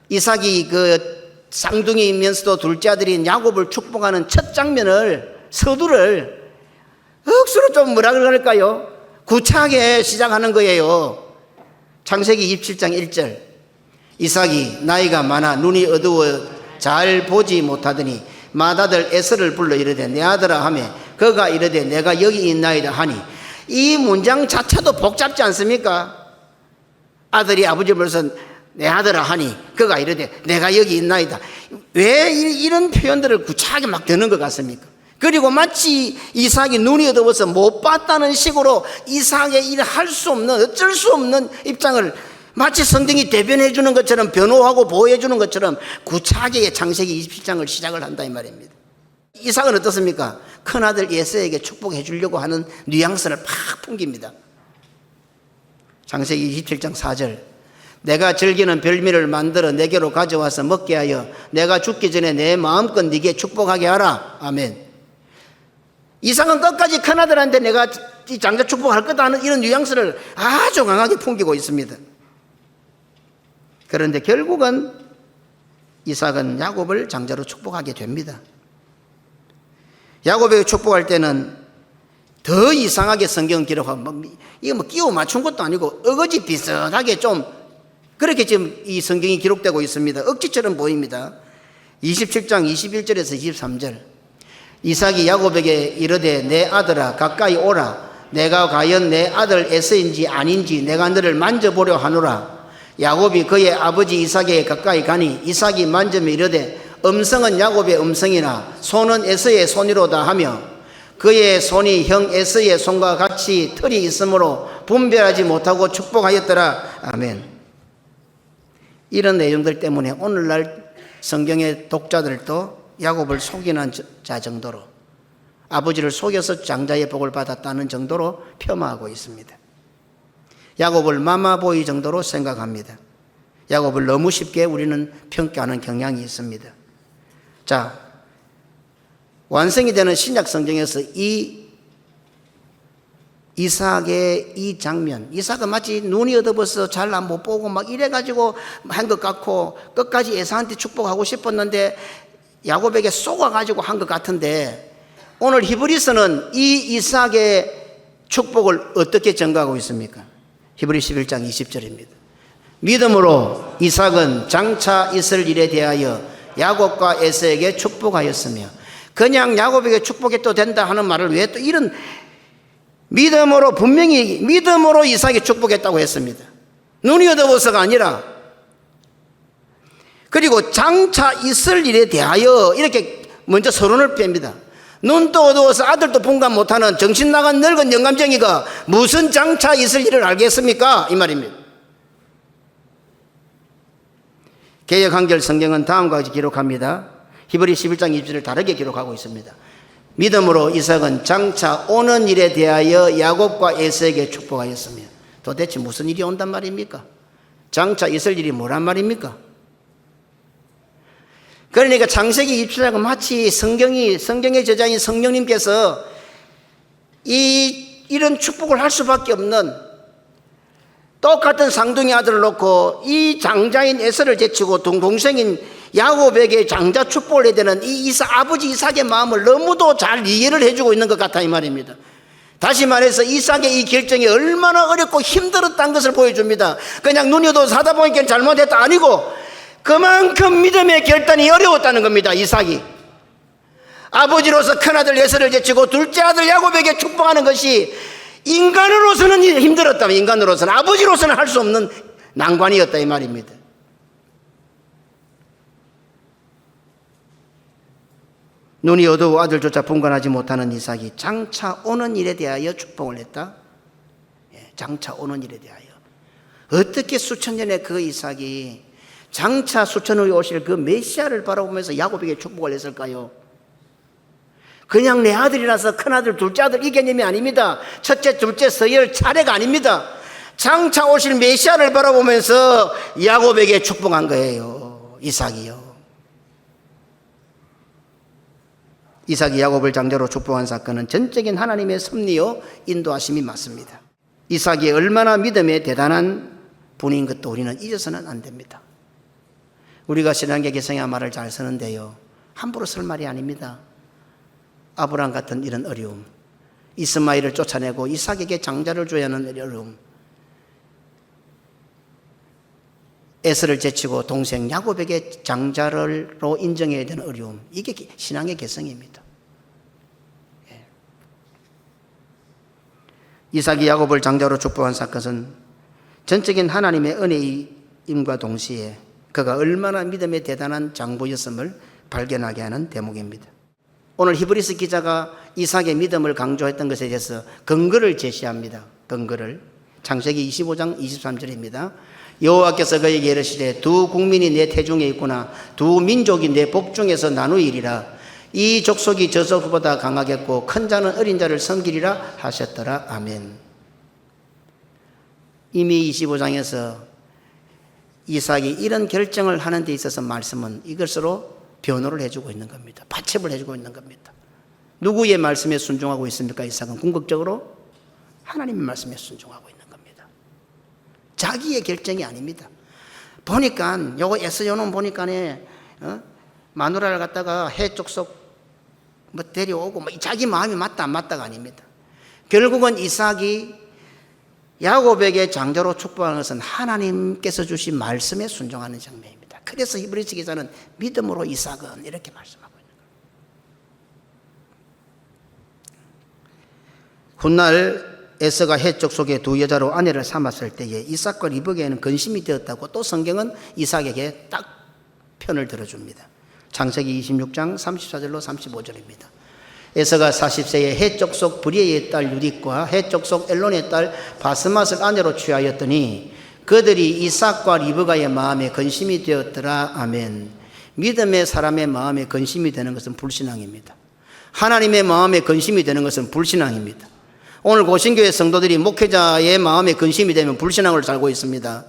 이삭이 그 쌍둥이이면서도 둘째 아들인 야곱을 축복하는 첫 장면을, 서두를 억수로 좀 뭐라 그럴까요? 구차하게 시작하는 거예요. 창세기 27장 1절. 이삭이 나이가 많아 눈이 어두워 잘 보지 못하더니 맏아들 에서를 불러 이르되 내 아들아 하매 그가 이르되 내가 여기 있나이다 하니, 이 문장 자체도 복잡지 않습니까? 아들이 아버지 불러서 내 아들아 하니 그가 이르되 내가 여기 있나이다. 왜 이런 표현들을 구차하게 막 드는 것 같습니까? 그리고 마치 이삭이 눈이 어두워서 못 봤다는 식으로 이삭의 일 할 수 없는, 어쩔 수 없는 입장을 마치 성경이 대변해 주는 것처럼, 변호하고 보호해 주는 것처럼 구차하게 창세기 27장을 시작을 한다 이 말입니다. 이삭은 어떻습니까? 큰아들 에서에게 축복해 주려고 하는 뉘앙스를 팍 풍깁니다. 창세기 27장 4절. 내가 즐기는 별미를 만들어 내게로 가져와서 먹게 하여 내가 죽기 전에 내 마음껏 네게 축복하게 하라. 아멘. 이삭은 끝까지 큰아들한테 내가 이 장자 축복할 거다 하는 이런 뉘앙스를 아주 강하게 풍기고 있습니다. 그런데 결국은 이삭은 야곱을 장자로 축복하게 됩니다. 야곱에게 축복할 때는 더 이상하게 성경 기록하고, 이거 뭐 끼워 맞춘 것도 아니고 어거지 비슷하게 좀 그렇게 지금 이 성경이 기록되고 있습니다. 억지처럼 보입니다. 27장 21절에서 23절. 이삭이 야곱에게 이르되 내 아들아 가까이 오라. 내가 과연 내 아들 에서인지 아닌지 내가 너를 만져보려 하노라. 야곱이 그의 아버지 이삭에게 가까이 가니 이삭이 만지며 이르되 음성은 야곱의 음성이나 손은 에서의 손이로다 하며 그의 손이 형 에서의 손과 같이 털이 있으므로 분별하지 못하고 축복하였더라. 아멘. 이런 내용들 때문에 오늘날 성경의 독자들도 야곱을 속이는 자 정도로, 아버지를 속여서 장자의 복을 받았다는 정도로 폄하하고 있습니다. 야곱을 마마보이 정도로 생각합니다. 야곱을 너무 쉽게 우리는 평가하는 경향이 있습니다. 자, 완성이 되는 신약 성경에서 이 이삭의 이 장면, 이삭은 마치 눈이 어두워서 잘 못 보고 막 이래가지고 한 것 같고 끝까지 에사한테 축복하고 싶었는데 야곱에게 속아가지고 한 것 같은데, 오늘 히브리서는 이 이삭의 축복을 어떻게 전가하고 있습니까? 히브리 11장 20절입니다. 믿음으로 이삭은 장차 있을 일에 대하여 야곱과 에서에게 축복하였으며 그냥 야곱에게 축복해도 된다 하는 말을 왜 또 이런 믿음으로 분명히 믿음으로 이삭에게 축복했다고 했습니다. 눈이 어두워서가 아니라. 그리고 장차 있을 일에 대하여 이렇게 먼저 서론을 뺍니다. 눈도 어두워서 아들도 분간 못하는 정신 나간 늙은 영감쟁이가 무슨 장차 있을 일을 알겠습니까? 이 말입니다. 개역 한결 성경은 다음과 같이 기록합니다. 히브리 11장 20절을 다르게 기록하고 있습니다. 믿음으로 이삭은 장차 오는 일에 대하여 야곱과 에서에게 축복하였으며. 도대체 무슨 일이 온단 말입니까? 장차 있을 일이 뭐란 말입니까? 그러니까 창세기 27장은 마치 성경의 저자인 성령님께서 이런 축복을 할 수밖에 없는 똑같은 쌍둥이 아들을 놓고 이 장자인 에서를 제치고 동생인 야곱에게 장자 축복을 해야 되는 이 아버지 이삭의 마음을 너무도 잘 이해를 해주고 있는 것 같아 이 말입니다. 다시 말해서 이삭의 이 결정이 얼마나 어렵고 힘들었다는 것을 보여줍니다. 그냥 눈이 어두워서 하다 보니까 잘못했다 아니고 그만큼 믿음의 결단이 어려웠다는 겁니다. 이삭이 아버지로서 큰아들 에서를 제치고 둘째 아들 야곱에게 축복하는 것이 인간으로서는 힘들었다면 인간으로서는 아버지로서는 할 수 없는 난관이었다 이 말입니다. 눈이 어두워 아들조차 분간하지 못하는 이삭이 장차 오는 일에 대하여 축복을 했다. 장차 오는 일에 대하여. 어떻게 수천 년의 그 이삭이 장차 수천 후에 오실 그 메시아를 바라보면서 야곱에게 축복을 했을까요? 그냥 내 아들이라서 큰아들 둘째 아들 이 개념이 아닙니다. 첫째 둘째 서열 차례가 아닙니다. 장차 오실 메시아를 바라보면서 야곱에게 축복한 거예요. 이삭이요. 이삭이 야곱을 장자로 축복한 사건은 전적인 하나님의 섭리요 인도하심이 맞습니다. 이삭이 얼마나 믿음의 대단한 분인 것도 우리는 잊어서는 안 됩니다. 우리가 신앙계 개성의 말을 잘 쓰는데요, 함부로 쓸 말이 아닙니다. 아브라함 같은 이런 어려움, 이스마엘을 쫓아내고 이삭에게 장자를 줘야 하는 어려움, 에서를 제치고 동생 야곱에게 장자로 인정해야 되는 어려움, 이게 신앙의 개성입니다. 이삭이 야곱을 장자로 축복한 사건은 전적인 하나님의 은혜임과 동시에 그가 얼마나 믿음의 대단한 장부였음을 발견하게 하는 대목입니다. 오늘 히브리서 기자가 이삭의 믿음을 강조했던 것에 대해서 근거를 제시합니다. 근거를 창세기 25장 23절입니다. 여호와께서 그에게 이르시되 두 국민이 내 태중에 있구나. 두 민족이 내 복중에서 나누이리라. 이 족속이 저 족속보다 강하겠고 큰 자는 어린 자를 섬기리라 하셨더라. 아멘. 이미 25장에서 이삭이 이런 결정을 하는 데 있어서 말씀은 이것으로 변호를 해주고 있는 겁니다. 받침을 해주고 있는 겁니다. 누구의 말씀에 순종하고 있습니까? 이삭은 궁극적으로 하나님의 말씀에 순종하고 있는 겁니다. 자기의 결정이 아닙니다. 보니까 요거 에스요는 보니까 마누라를 갖다가 해 족속 데려오고 자기 마음이 맞다 안 맞다가 아닙니다. 결국은 이삭이 야곱에게 장자로 축복하는 것은 하나님께서 주신 말씀에 순종하는 장면입니다. 그래서 히브리서 기자는 믿음으로 이삭은 이렇게 말씀하고 있는 거예요. 훗날 에서가 해적 속에 두 여자로 아내를 삼았을 때에 이삭과 리브가에는 근심이 되었다고 또 성경은 이삭에게 딱 편을 들어줍니다. 창세기 26장 34절로 35절입니다. 에서가 40세에 해적 속 브리에의 딸 유딕과 해적 속 엘론의 딸 바스맛을 아내로 취하였더니 그들이 이삭과 리브가의 마음에 근심이 되었더라. 아멘. 믿음의 사람의 마음에 근심이 되는 것은 불신앙입니다. 하나님의 마음에 근심이 되는 것은 불신앙입니다. 오늘 고신교회 성도들이 목회자의 마음에 근심이 되면 불신앙을 살고 있습니다.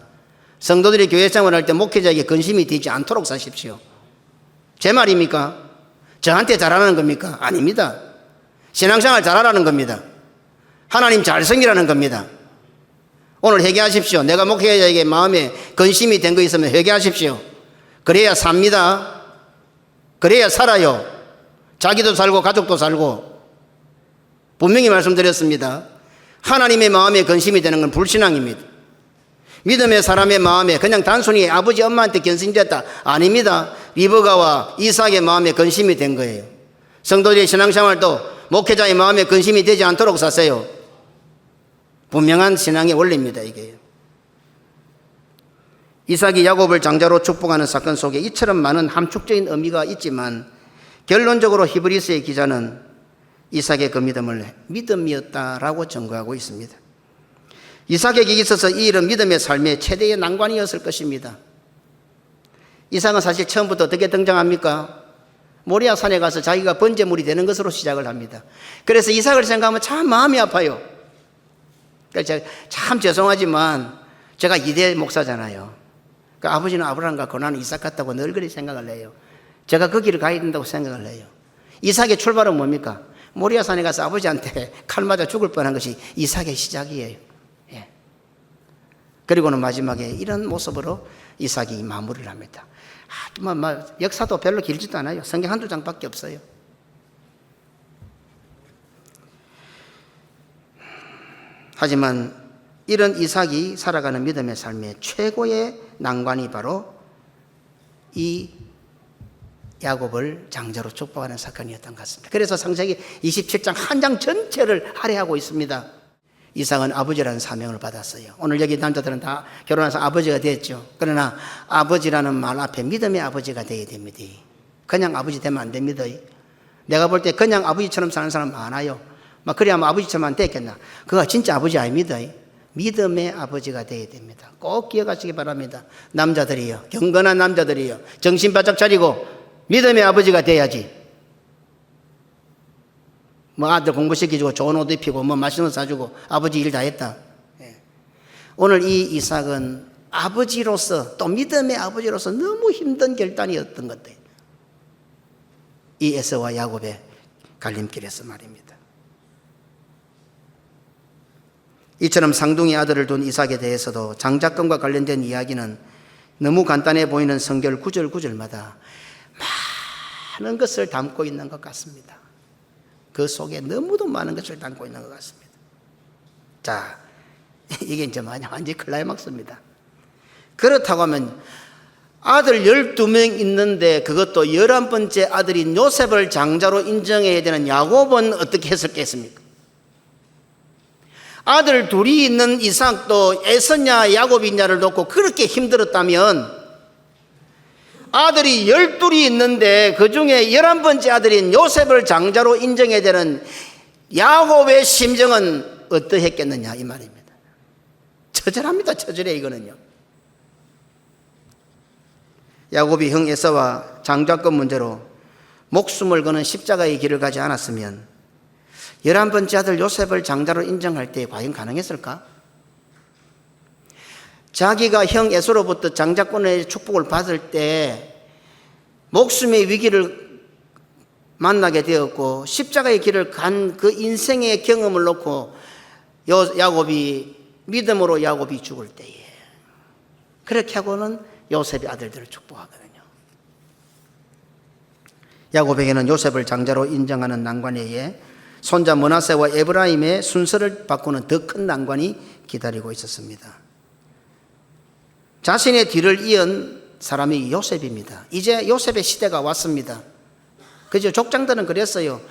성도들이 교회 생활할 때 목회자에게 근심이 되지 않도록 사십시오. 제 말입니까? 저한테 잘하라는 겁니까? 아닙니다. 신앙생활 잘하라는 겁니다. 하나님 잘 섬기라는 겁니다. 오늘 회개하십시오. 내가 목회자에게 마음에 근심이 된 거 있으면 회개하십시오. 그래야 삽니다. 그래야 살아요. 자기도 살고 가족도 살고. 분명히 말씀드렸습니다. 하나님의 마음에 근심이 되는 건 불신앙입니다. 믿음의 사람의 마음에 그냥 단순히 아버지 엄마한테 견심됐다 아닙니다. 리브가와 이삭의 마음에 근심이 된 거예요. 성도들의 신앙생활도 목회자의 마음에 근심이 되지 않도록 사세요. 분명한 신앙의 원리입니다, 이게. 이삭이 야곱을 장자로 축복하는 사건 속에 이처럼 많은 함축적인 의미가 있지만 결론적으로 히브리서의 기자는 이삭의 그 믿음을 믿음이었다라고 증거하고 있습니다. 이삭에게 있어서 이 일은 믿음의 삶의 최대의 난관이었을 것입니다. 이삭은 사실 처음부터 어떻게 등장합니까? 모리아 산에 가서 자기가 번제물이 되는 것으로 시작을 합니다. 그래서 이삭을 생각하면 참 마음이 아파요. 그러니까 참 죄송하지만 제가 이대 목사잖아요. 그러니까 아버지는 아브라함과 고난은 이삭 같다고 늘 그리 생각을 해요. 제가 그 길을 가야 된다고 생각을 해요. 이삭의 출발은 뭡니까? 모리아 산에 가서 아버지한테 칼 맞아 죽을 뻔한 것이 이삭의 시작이에요. 예. 그리고는 마지막에 이런 모습으로 이삭이 마무리를 합니다. 역사도 별로 길지도 않아요. 성경 한두 장밖에 없어요. 하지만 이런 이삭이 살아가는 믿음의 삶의 최고의 난관이 바로 이 야곱을 장자로 축복하는 사건이었던 것 같습니다. 그래서 창세기 27장 한 장 전체를 할애하고 있습니다. 이삭은 아버지라는 사명을 받았어요. 오늘 여기 남자들은 다 결혼해서 아버지가 됐죠. 그러나 아버지라는 말 앞에 믿음의 아버지가 되어야 됩니다. 그냥 아버지 되면 안 됩니다. 내가 볼 때 그냥 아버지처럼 사는 사람 많아요. 그래야 아버지처럼 안 됐겠나. 그가 진짜 아버지 아닙니다. 믿음의 아버지가 되어야 됩니다. 꼭 기억하시기 바랍니다. 남자들이요, 경건한 남자들이요, 정신 바짝 차리고 믿음의 아버지가 돼야지. 아들 공부시켜주고 좋은 옷 입히고 맛있는 거 사주고 아버지 일 다 했다. 오늘 이 이삭은 아버지로서 또 믿음의 아버지로서 너무 힘든 결단이었던 것들. 이 에서와 야곱의 갈림길에서 말입니다. 이처럼 쌍둥이 아들을 둔 이삭에 대해서도 장자권과 관련된 이야기는 너무 간단해 보이는 성결 구절 구절마다 많은 것을 담고 있는 것 같습니다. 그 속에 너무도 많은 것을 담고 있는 것 같습니다. 자, 이게 이제 완전히 클라이막스입니다. 그렇다고 하면 아들 12명 있는데 그것도 11번째 아들인 요셉을 장자로 인정해야 되는 야곱은 어떻게 해석했습니까? 아들 둘이 있는 이삭도 에서냐 야곱이냐를 놓고 그렇게 힘들었다면 아들이 12이 있는데 그 중에 11번째 아들인 요셉을 장자로 인정해야 되는 야곱의 심정은 어떠했겠느냐 이 말입니다. 처절합니다. 처절해 이거는요. 야곱이 형 에서와 장자권 문제로 목숨을 거는 십자가의 길을 가지 않았으면 11번째 아들 요셉을 장자로 인정할 때 과연 가능했을까? 자기가 형 에서로부터 장자권의 축복을 받을 때 목숨의 위기를 만나게 되었고 십자가의 길을 간 그 인생의 경험을 놓고 야곱이 믿음으로 야곱이 죽을 때에 그렇게 하고는 요셉의 아들들을 축복하거든요. 야곱에게는 요셉을 장자로 인정하는 난관에 의해 손자 므낫세와 에브라임의 순서를 바꾸는 더 큰 난관이 기다리고 있었습니다. 자신의 뒤를 이은 사람이 요셉입니다. 이제 요셉의 시대가 왔습니다. 그죠? 족장들은 그랬어요.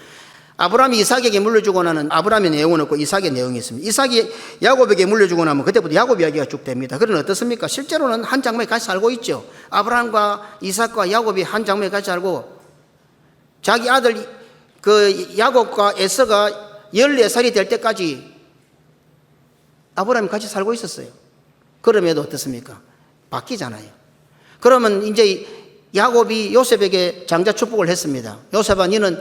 아브라함이 이삭에게 물려주고 나는 아브라함의 내용은 없고 이삭의 내용이 있습니다. 이삭이 야곱에게 물려주고 나면 그때부터 야곱 이야기가 쭉 됩니다. 그러나 어떻습니까? 실제로는 한 장막에 같이 살고 있죠. 아브라함과 이삭과 야곱이 한 장막에 같이 살고 자기 아들 그 야곱과 에서가 14살이 될 때까지 아브라함이 같이 살고 있었어요. 그럼에도 어떻습니까? 바뀌잖아요. 그러면 이제 야곱이 요셉에게 장자 축복을 했습니다. 요셉아, 너는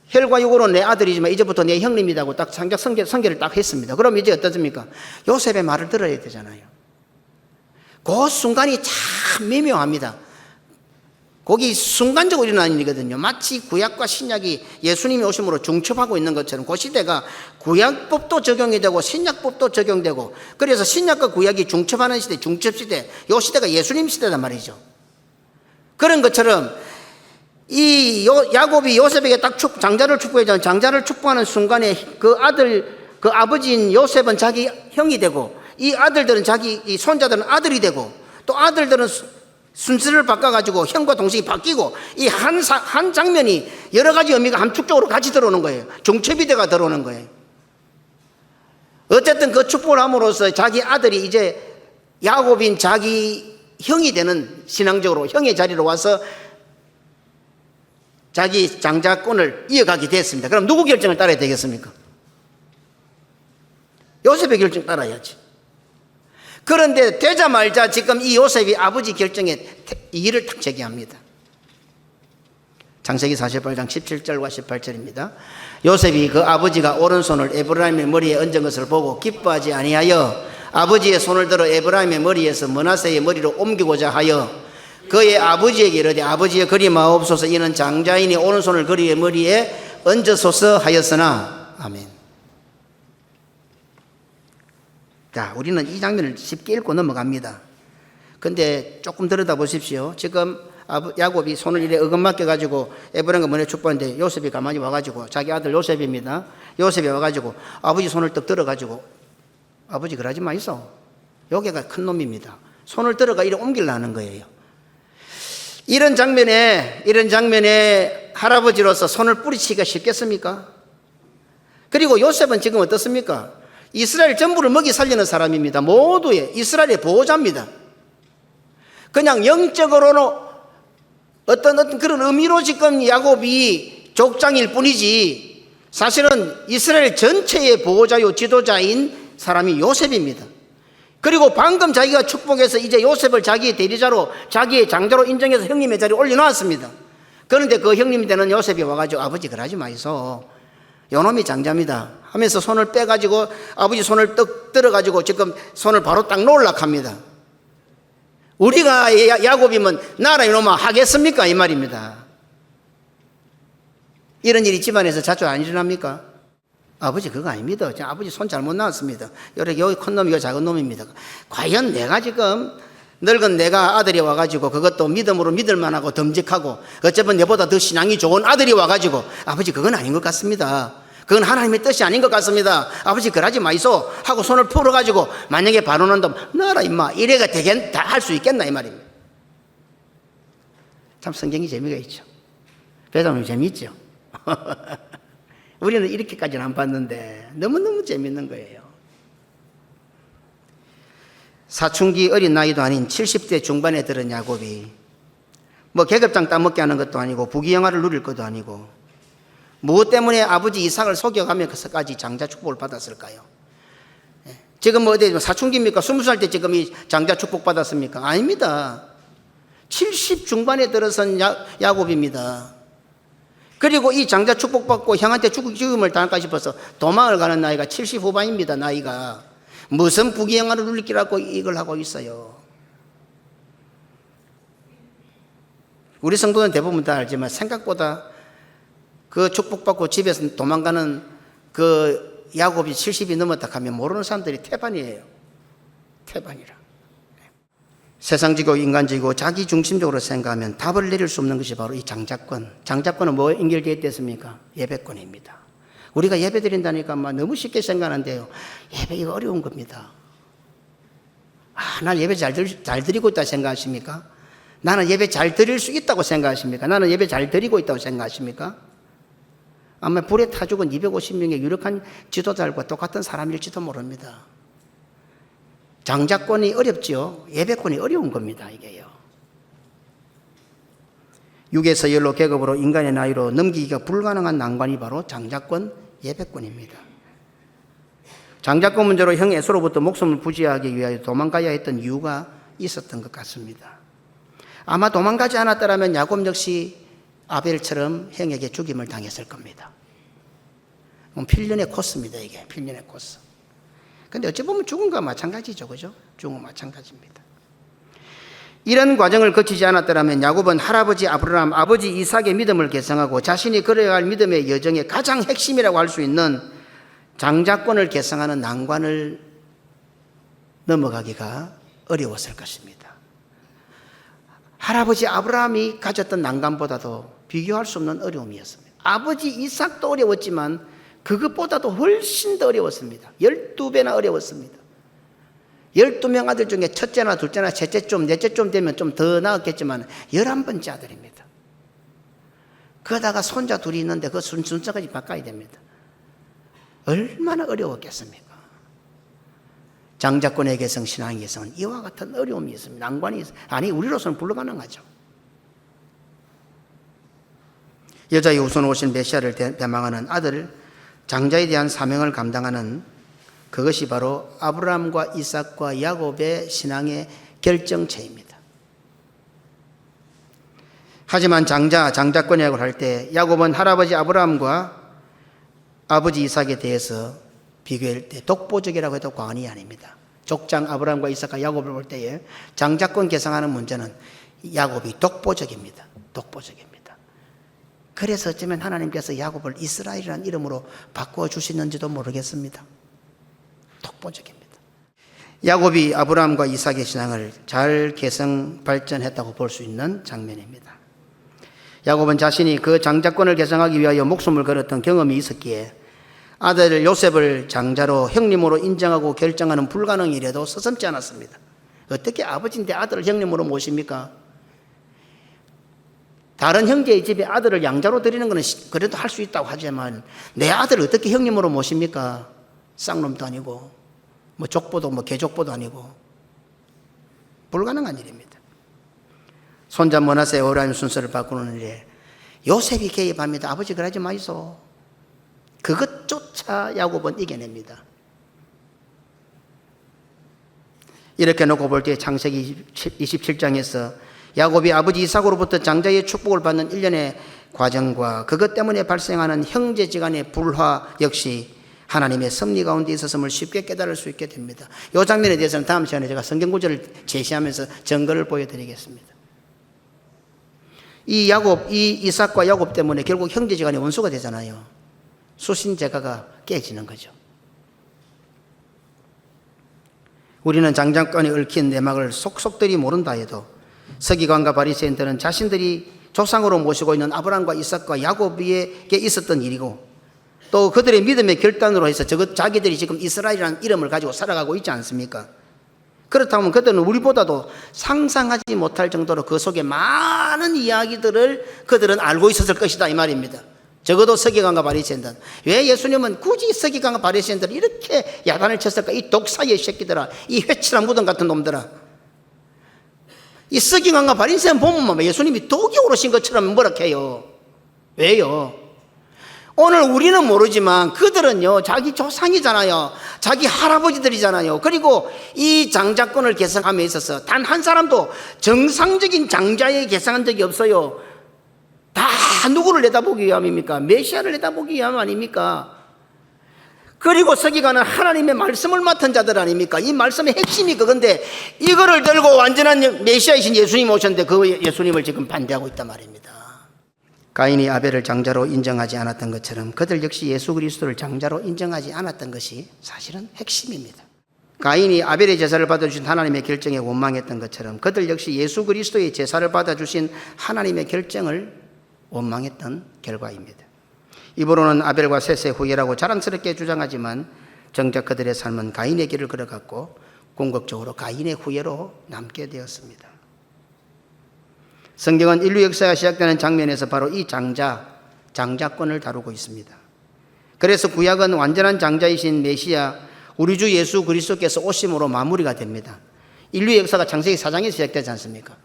혈과 육으로 내 아들이지만 이제부터 내 형님이라고 딱 장자 선계를 딱 했습니다. 그럼 이제 어떻습니까? 요셉의 말을 들어야 되잖아요. 그 순간이 참 미묘합니다. 거기 순간적으로 일어나는 일이거든요. 마치 구약과 신약이 예수님이 오심으로 중첩하고 있는 것처럼 그 시대가 구약법도 적용이 되고 신약법도 적용되고 그래서 신약과 구약이 중첩하는 시대, 중첩시대, 이 시대가 예수님 시대단 말이죠. 그런 것처럼 이 야곱이 요셉에게 딱 장자를 축복했잖아요. 장자를 축복하는 순간에 그 아들, 그 아버지인 요셉은 자기 형이 되고 이 아들들은 자기 이 손자들은 아들이 되고 또 아들들은 순서를 바꿔가지고 형과 동생이 바뀌고 이 한 장면이 여러 가지 의미가 함축적으로 같이 들어오는 거예요. 중첩이대가 들어오는 거예요. 어쨌든 그 축복을 함으로써 자기 아들이 이제 야곱인 자기 형이 되는, 신앙적으로 형의 자리로 와서 자기 장자권을 이어가게 됐습니다. 그럼 누구 결정을 따라야 되겠습니까? 요셉의 결정 따라야지. 그런데 되자마자 지금 이 요셉이 아버지 결정에 이의를 탁 제기합니다. 창세기 48장 17절과 18절입니다. 요셉이 그 아버지가 오른손을 에브라임의 머리에 얹은 것을 보고 기뻐하지 아니하여 아버지의 손을 들어 에브라임의 머리에서 므낫세의 머리로 옮기고자 하여 그의 아버지에게 이르되 아버지의 그리마옵소서 이는 장자이니 오른손을 그리의 머리에 얹어소서 하였으나. 아멘. 자, 우리는 이 장면을 쉽게 읽고 넘어갑니다. 근데 조금 들여다보십시오. 지금 야곱이 손을 이래 어긋맞게 가지고 에브라임과 머리에 축복하는데 요셉이 가만히 와가지고, 자기 아들 요셉입니다. 요셉이 와가지고 아버지 손을 떡 들어가지고, 아버지 그러지 마이소. 요게가 큰 놈입니다. 손을 들어가 이래 옮기려는 거예요. 이런 장면에 할아버지로서 손을 뿌리치기가 쉽겠습니까? 그리고 요셉은 지금 어떻습니까? 이스라엘 전부를 먹이 살리는 사람입니다. 모두의 이스라엘의 보호자입니다. 그냥 영적으로는 어떤 그런 의미로 지금 야곱이 족장일 뿐이지 사실은 이스라엘 전체의 보호자요 지도자인 사람이 요셉입니다. 그리고 방금 자기가 축복해서 이제 요셉을 자기의 대리자로, 자기의 장자로 인정해서 형님의 자리에 올려놓았습니다. 그런데 그 형님이 되는 요셉이 와가지고 아버지 그러지 마이소. 요놈이 장자입니다 하면서 손을 빼가지고 아버지 손을 떡 들어가지고 지금 손을 바로 딱 놓으려고 합니다. 우리가 야곱이면 나라 이놈아 하겠습니까? 이 말입니다. 이런 일이 집안에서 자주 안 일어납니까? 아버지 그거 아닙니다. 아버지 손 잘못 나왔습니다. 여기 큰 놈이고 작은 놈입니다. 과연 내가 지금 늙은 내가 아들이 와가지고 그것도 믿음으로 믿을만하고 듬직하고 어쩌면 내보다 더 신앙이 좋은 아들이 와가지고 아버지 그건 아닌 것 같습니다. 그건 하나님의 뜻이 아닌 것 같습니다. 아버지 그러지 마이소 하고 손을 풀어가지고 만약에 반론한다면 나라 임마 이래가 되겠다 할 수 있겠나 이 말입니다. 참 성경이 재미가 있죠. 배당님 재미있죠. 우리는 이렇게까지는 안 봤는데 너무너무 재밌는 거예요. 사춘기 어린 나이도 아닌 70대 중반에 들은 야곱이 뭐 계급장 따먹게 하는 것도 아니고 부귀영화를 누릴 것도 아니고 무엇 때문에 아버지 이삭을 속여가면서까지 장자 축복을 받았을까요? 지금 뭐 어디 사춘기입니까? 20살 때 지금 이 장자 축복 받았습니까? 아닙니다. 70 중반에 들어선 야곱입니다. 그리고 이 장자 축복받고 형한테 죽음을 당할까 싶어서 도망을 가는 나이가 70 후반입니다. 나이가 무슨 부귀영화를 누릴 기라고 이걸 하고 있어요. 우리 성도는 대부분 다 알지만 생각보다 그 축복받고 집에서 도망가는 그 야곱이 70이 넘었다 하면 모르는 사람들이 태반이에요. 태반이라. 세상지고 인간지고 자기 중심적으로 생각하면 답을 내릴 수 없는 것이 바로 이 장자권. 장자권은 뭐 연결되어 있겠습니까? 예배권입니다. 우리가 예배 드린다니까 너무 쉽게 생각하는데요. 예배 이거 어려운 겁니다. 난 예배 잘 드리고 있다고 생각하십니까? 나는 예배 잘 드릴 수 있다고 생각하십니까? 나는 예배 잘 드리고 있다고 생각하십니까? 아마 불에 타 죽은 250명의 유력한 지도자들과 똑같은 사람일지도 모릅니다. 장자권이 어렵죠. 예배권이 어려운 겁니다. 이게요. 6에서 10로 계급으로 인간의 나이로 넘기기가 불가능한 난관이 바로 장자권, 예배권입니다. 장자권 문제로 형 에서로부터 목숨을 부지하기 위하여 도망가야 했던 이유가 있었던 것 같습니다. 아마 도망가지 않았더라면 야곱 역시 아벨처럼 형에게 죽임을 당했을 겁니다. 필연의 코스입니다. 이게 필연의 코스. 근데 어찌 보면 죽음과 마찬가지죠. 그죠? 죽음과 마찬가지입니다. 이런 과정을 거치지 않았더라면 야곱은 할아버지 아브라함, 아버지 이삭의 믿음을 계승하고 자신이 걸어야 할 믿음의 여정의 가장 핵심이라고 할 수 있는 장자권을 계승하는 난관을 넘어가기가 어려웠을 것입니다. 할아버지 아브라함이 가졌던 난관보다도 비교할 수 없는 어려움이었습니다. 아버지 이삭도 어려웠지만 그것보다도 훨씬 더 어려웠습니다. 12배나 어려웠습니다. 12명 아들 중에 첫째나 둘째나 셋째쯤 넷째쯤 되면 좀 더 나았겠지만 11번째 아들입니다. 그러다가 손자 둘이 있는데 그 순서까지 바꿔야 됩니다. 얼마나 어려웠겠습니까? 장자권의 개성, 신앙의 개성은 이와 같은 어려움이 있습니다. 난관이 있습니다. 아니, 우리로서는 불가능하죠. 여자의 우선 오신 메시아를 대망하는 아들 장자에 대한 사명을 감당하는 그것이 바로 아브라함과 이삭과 야곱의 신앙의 결정체입니다. 하지만 장자권이라고 할 때 야곱은 할아버지 아브라함과 아버지 이삭에 대해서 비교할 때 독보적이라고 해도 과언이 아닙니다. 족장 아브라함과 이삭과 야곱을 볼 때에 장자권 계상하는 문제는 야곱이 독보적입니다. 독보적입니다. 그래서 어쩌면 하나님께서 야곱을 이스라엘이라는 이름으로 바꾸어 주시는지도 모르겠습니다. 독보적입니다. 야곱이 아브라함과 이삭의 신앙을 잘 개성 발전했다고 볼 수 있는 장면입니다. 야곱은 자신이 그 장자권을 개성하기 위하여 목숨을 걸었던 경험이 있었기에 아들 요셉을 장자로 형님으로 인정하고 결정하는 불가능한 일에도 서슴지 않았습니다. 어떻게 아버지인데 아들을 형님으로 모십니까? 다른 형제의 집에 아들을 양자로 드리는 것은 그래도 할 수 있다고 하지만 내 아들을 어떻게 형님으로 모십니까? 쌍놈도 아니고 뭐 족보도 뭐 개족보도 아니고 불가능한 일입니다. 손자 머나세의 어라임 순서를 바꾸는 일에 요셉이 개입합니다. 아버지 그러지 마이소. 그것조차 야곱은 이겨냅니다. 이렇게 놓고 볼 때 창세기 27장에서 야곱이 아버지 이삭으로부터 장자의 축복을 받는 일련의 과정과 그것 때문에 발생하는 형제지간의 불화 역시 하나님의 섭리 가운데 있었음을 쉽게 깨달을 수 있게 됩니다. 이 장면에 대해서는 다음 시간에 제가 성경구절을 제시하면서 증거를 보여드리겠습니다. 이 이삭과 야곱 때문에 결국 형제지간의 원수가 되잖아요. 수신제가가 깨지는 거죠. 우리는 장자권에 얽힌 내막을 속속들이 모른다 해도 서기관과 바리새인들은 자신들이 조상으로 모시고 있는 아브라함과 이삭과 야곱에게 있었던 일이고 또 그들의 믿음의 결단으로 해서 자기들이 지금 이스라엘이라는 이름을 가지고 살아가고 있지 않습니까? 그렇다면 그들은 우리보다도 상상하지 못할 정도로 그 속에 많은 이야기들을 그들은 알고 있었을 것이다 이 말입니다. 적어도 서기관과 바리새인들. 왜 예수님은 굳이 서기관과 바리새인들을 이렇게 야단을 쳤을까? 이 독사의 새끼들아, 이 회칠한 무덤 같은 놈들아. 이 서기관과 바리새인 보면 예수님이 독이 오르신 것처럼 뭐라 해요. 왜요? 오늘 우리는 모르지만 그들은요 자기 조상이잖아요. 자기 할아버지들이잖아요. 그리고 이 장자권을 계승함에 있어서 단 한 사람도 정상적인 장자에 계승한 적이 없어요. 다 누구를 내다보기 위함입니까? 메시아를 내다보기 위함 아닙니까? 그리고 서기관은 하나님의 말씀을 맡은 자들 아닙니까? 이 말씀의 핵심이 그건데 이거를 들고 완전한 메시아이신 예수님 오셨는데 그 예수님을 지금 반대하고 있단 말입니다. 가인이 아벨을 장자로 인정하지 않았던 것처럼 그들 역시 예수 그리스도를 장자로 인정하지 않았던 것이 사실은 핵심입니다. 가인이 아벨의 제사를 받아주신 하나님의 결정에 원망했던 것처럼 그들 역시 예수 그리스도의 제사를 받아주신 하나님의 결정을 원망했던 결과입니다. 입으로는 아벨과 셋의 후예라고 자랑스럽게 주장하지만 정작 그들의 삶은 가인의 길을 걸어갔고 궁극적으로 가인의 후예로 남게 되었습니다. 성경은 인류 역사가 시작되는 장면에서 바로 이 장자권을 다루고 있습니다. 그래서 구약은 완전한 장자이신 메시아 우리 주 예수 그리스도께서 오심으로 마무리가 됩니다. 인류 역사가 창세기 4장에서 시작되지 않습니까?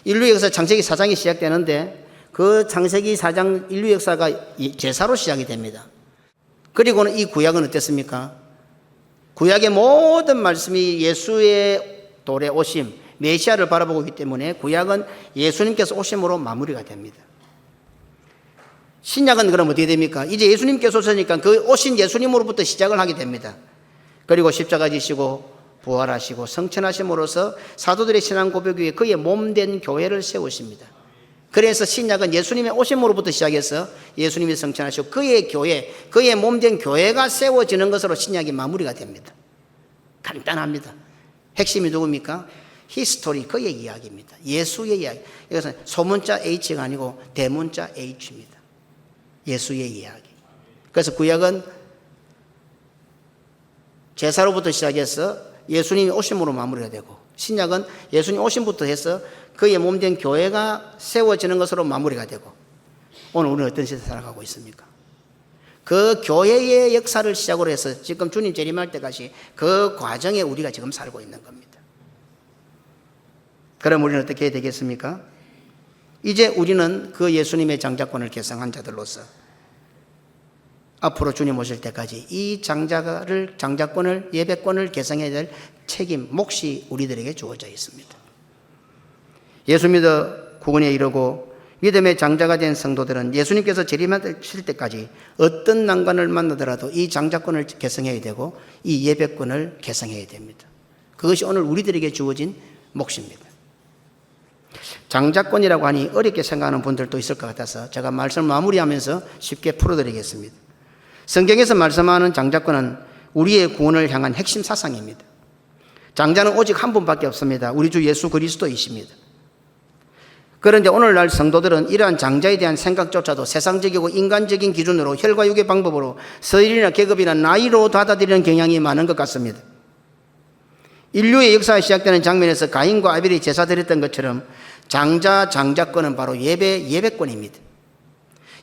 인류 역사 창세기 4장이 시작되는데 그 창세기 4장 인류 역사가 제사로 시작이 됩니다. 그리고는 이 구약은 어땠습니까? 구약의 모든 말씀이 예수의 돌에 오심, 메시아를 바라보고 있기 때문에 구약은 예수님께서 오심으로 마무리가 됩니다. 신약은 그럼 어떻게 됩니까? 이제 예수님께서 오시니까 그 오신 예수님으로부터 시작을 하게 됩니다. 그리고 십자가 지시고 부활하시고 성천하심으로써 사도들의 신앙 고백 위에 그의 몸된 교회를 세우십니다. 그래서 신약은 예수님의 오심으로부터 시작해서 예수님이 성천하시고 그의 교회, 그의 몸된 교회가 세워지는 것으로 신약이 마무리가 됩니다. 간단합니다. 핵심이 누굽니까? 히스토리, 그의 이야기입니다. 예수의 이야기. 이것은 소문자 H가 아니고 대문자 H입니다. 예수의 이야기. 그래서 구약은 제사로부터 시작해서 예수님이 오심으로 마무리가 되고, 신약은 예수님 오심부터 해서 그의 몸된 교회가 세워지는 것으로 마무리가 되고, 오늘 우리는 어떤 시대에 살아가고 있습니까? 그 교회의 역사를 시작으로 해서 지금 주님 재림할 때까지 그 과정에 우리가 지금 살고 있는 겁니다. 그럼 우리는 어떻게 해야 되겠습니까? 이제 우리는 그 예수님의 장자권을 계승한 자들로서 앞으로 주님 오실 때까지 이 장자권을, 예배권을 계승해야 될 책임, 몫이 우리들에게 주어져 있습니다. 예수 믿어 구원에 이르고 믿음의 장자가 된 성도들은 예수님께서 재림하실 때까지 어떤 난관을 만나더라도 이 장자권을 계승해야 되고 이 예배권을 계승해야 됩니다. 그것이 오늘 우리들에게 주어진 몫입니다. 장자권이라고 하니 어렵게 생각하는 분들도 있을 것 같아서 제가 말씀을 마무리하면서 쉽게 풀어드리겠습니다. 성경에서 말씀하는 장자권은 우리의 구원을 향한 핵심 사상입니다. 장자는 오직 한 분밖에 없습니다. 우리 주 예수 그리스도이십니다. 그런데 오늘날 성도들은 이러한 장자에 대한 생각조차도 세상적이고 인간적인 기준으로 혈과 육의 방법으로 서열이나 계급이나 나이로 받아들이는 경향이 많은 것 같습니다. 인류의 역사가 시작되는 장면에서 가인과 아벨이 제사 드렸던 것처럼 장자권은 바로 예배권입니다.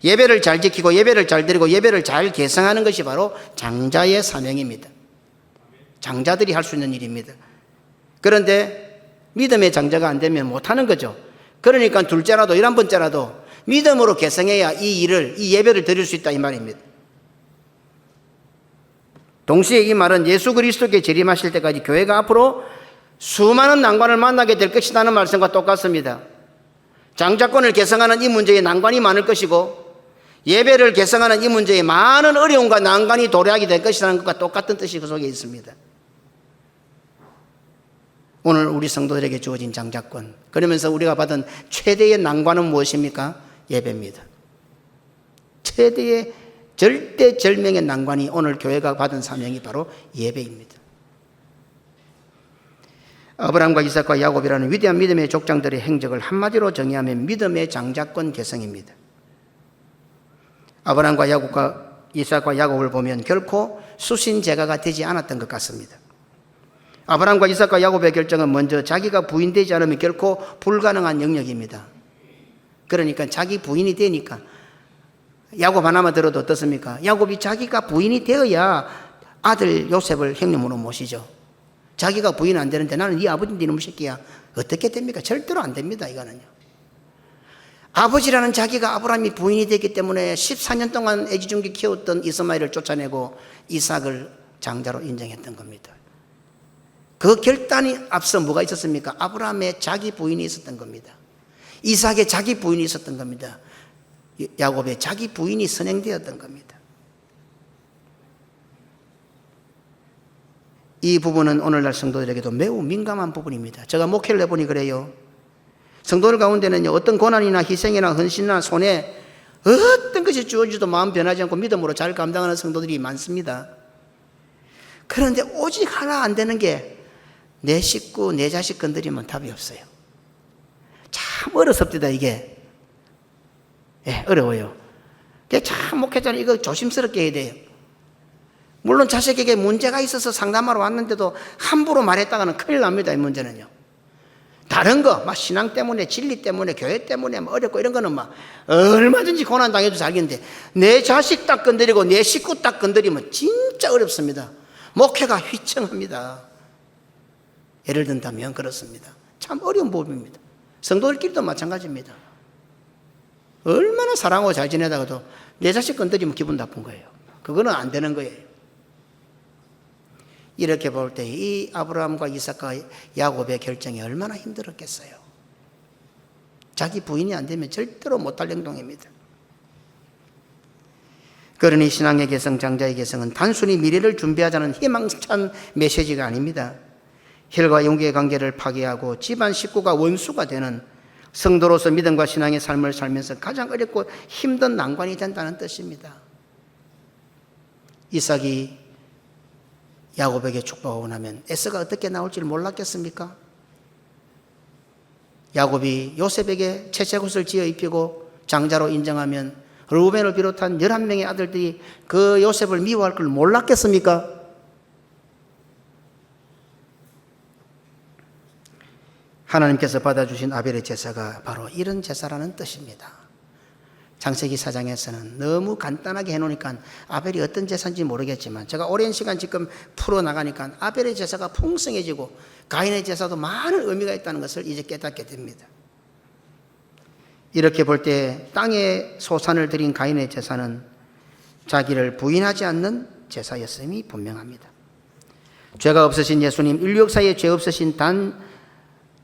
예배를 잘 지키고 예배를 잘 드리고 예배를 잘 계승하는 것이 바로 장자의 사명입니다. 장자들이 할 수 있는 일입니다. 그런데 믿음의 장자가 안 되면 못하는 거죠. 그러니까 둘째라도 11번째라도 믿음으로 계승해야 이 예배를 드릴 수 있다 이 말입니다. 동시에 이 말은 예수 그리스도께 재림하실 때까지 교회가 앞으로 수많은 난관을 만나게 될 것이라는 말씀과 똑같습니다. 장자권을 계승하는 이 문제에 난관이 많을 것이고 예배를 계승하는 이 문제에 많은 어려움과 난관이 도래하게 될 것이라는 것과 똑같은 뜻이 그 속에 있습니다. 오늘 우리 성도들에게 주어진 장자권, 그러면서 우리가 받은 최대의 난관은 무엇입니까? 예배입니다. 최대의 절대절명의 난관이 오늘 교회가 받은 사명이 바로 예배입니다. 아브라함과 이삭과 야곱이라는 위대한 믿음의 족장들의 행적을 한마디로 정의하면 믿음의 장자권 계승입니다. 아브라함과 이삭과 야곱을 보면 결코 수신제가가 되지 않았던 것 같습니다. 아브라함과 이삭과 야곱의 결정은 먼저 자기가 부인되지 않으면 결코 불가능한 영역입니다. 그러니까 자기 부인이 되니까 야곱 하나만 들어도 어떻습니까? 야곱이 자기가 부인이 되어야 아들 요셉을 형님으로 모시죠. 자기가 부인 안 되는데 나는 네 아버지인데 이놈의 새끼야. 어떻게 됩니까? 절대로 안 됩니다. 이거는요. 아버지라는 자기가 아브라함이 부인이 됐기 때문에 14년 동안 애지중지 키웠던 이스마엘을 쫓아내고 이삭을 장자로 인정했던 겁니다. 그 결단이 앞서 뭐가 있었습니까? 아브라함의 자기 부인이 있었던 겁니다. 이삭의 자기 부인이 있었던 겁니다. 야곱의 자기 부인이 선행되었던 겁니다. 이 부분은 오늘날 성도들에게도 매우 민감한 부분입니다. 제가 목회를 해보니 그래요. 성도들 가운데는요, 어떤 고난이나 희생이나 헌신이나 손해 어떤 것이 주어지도 마음 변하지 않고 믿음으로 잘 감당하는 성도들이 많습니다. 그런데 오직 하나 안 되는 게 내 식구, 내 자식 건드리면 답이 없어요. 참 어렵습니다, 이게. 예, 어려워요. 참 목회자는 이거 조심스럽게 해야 돼요. 물론 자식에게 문제가 있어서 상담하러 왔는데도 함부로 말했다가는 큰일 납니다, 이 문제는요. 다른 거, 막 신앙 때문에, 진리 때문에, 교회 때문에 어렵고 이런 거는 막 얼마든지 고난 당해도 살겠는데 내 자식 딱 건드리고 내 식구 딱 건드리면 진짜 어렵습니다. 목회가 휘청합니다. 예를 든다면 그렇습니다. 참 어려운 부분입니다. 성도들끼리도 마찬가지입니다. 얼마나 사랑하고 잘 지내다가도 내 자식 건드리면 기분 나쁜 거예요. 그거는 안 되는 거예요. 이렇게 볼 때 이 아브라함과 이삭과 야곱의 결정이 얼마나 힘들었겠어요. 자기 부인이 안 되면 절대로 못할 행동입니다. 그러니 신앙의 개성, 장자의 개성은 단순히 미래를 준비하자는 희망찬 메시지가 아닙니다. 혈과 영계의 관계를 파괴하고 집안 식구가 원수가 되는 성도로서 믿음과 신앙의 삶을 살면서 가장 어렵고 힘든 난관이 된다는 뜻입니다. 이삭이 야곱에게 축복하고 나면 에서가 어떻게 나올지 몰랐겠습니까? 야곱이 요셉에게 채색옷을 지어 입히고 장자로 인정하면 르우벤을 비롯한 11명의 아들들이 그 요셉을 미워할 걸 몰랐겠습니까? 하나님께서 받아주신 아벨의 제사가 바로 이런 제사라는 뜻입니다. 창세기 4장에서는 너무 간단하게 해놓으니까 아벨이 어떤 제사인지 모르겠지만 제가 오랜 시간 지금 풀어나가니까 아벨의 제사가 풍성해지고 가인의 제사도 많은 의미가 있다는 것을 이제 깨닫게 됩니다. 이렇게 볼 때 땅에 소산을 드린 가인의 제사는 자기를 부인하지 않는 제사였음이 분명합니다. 죄가 없으신 예수님, 인류 역사에 죄 없으신 단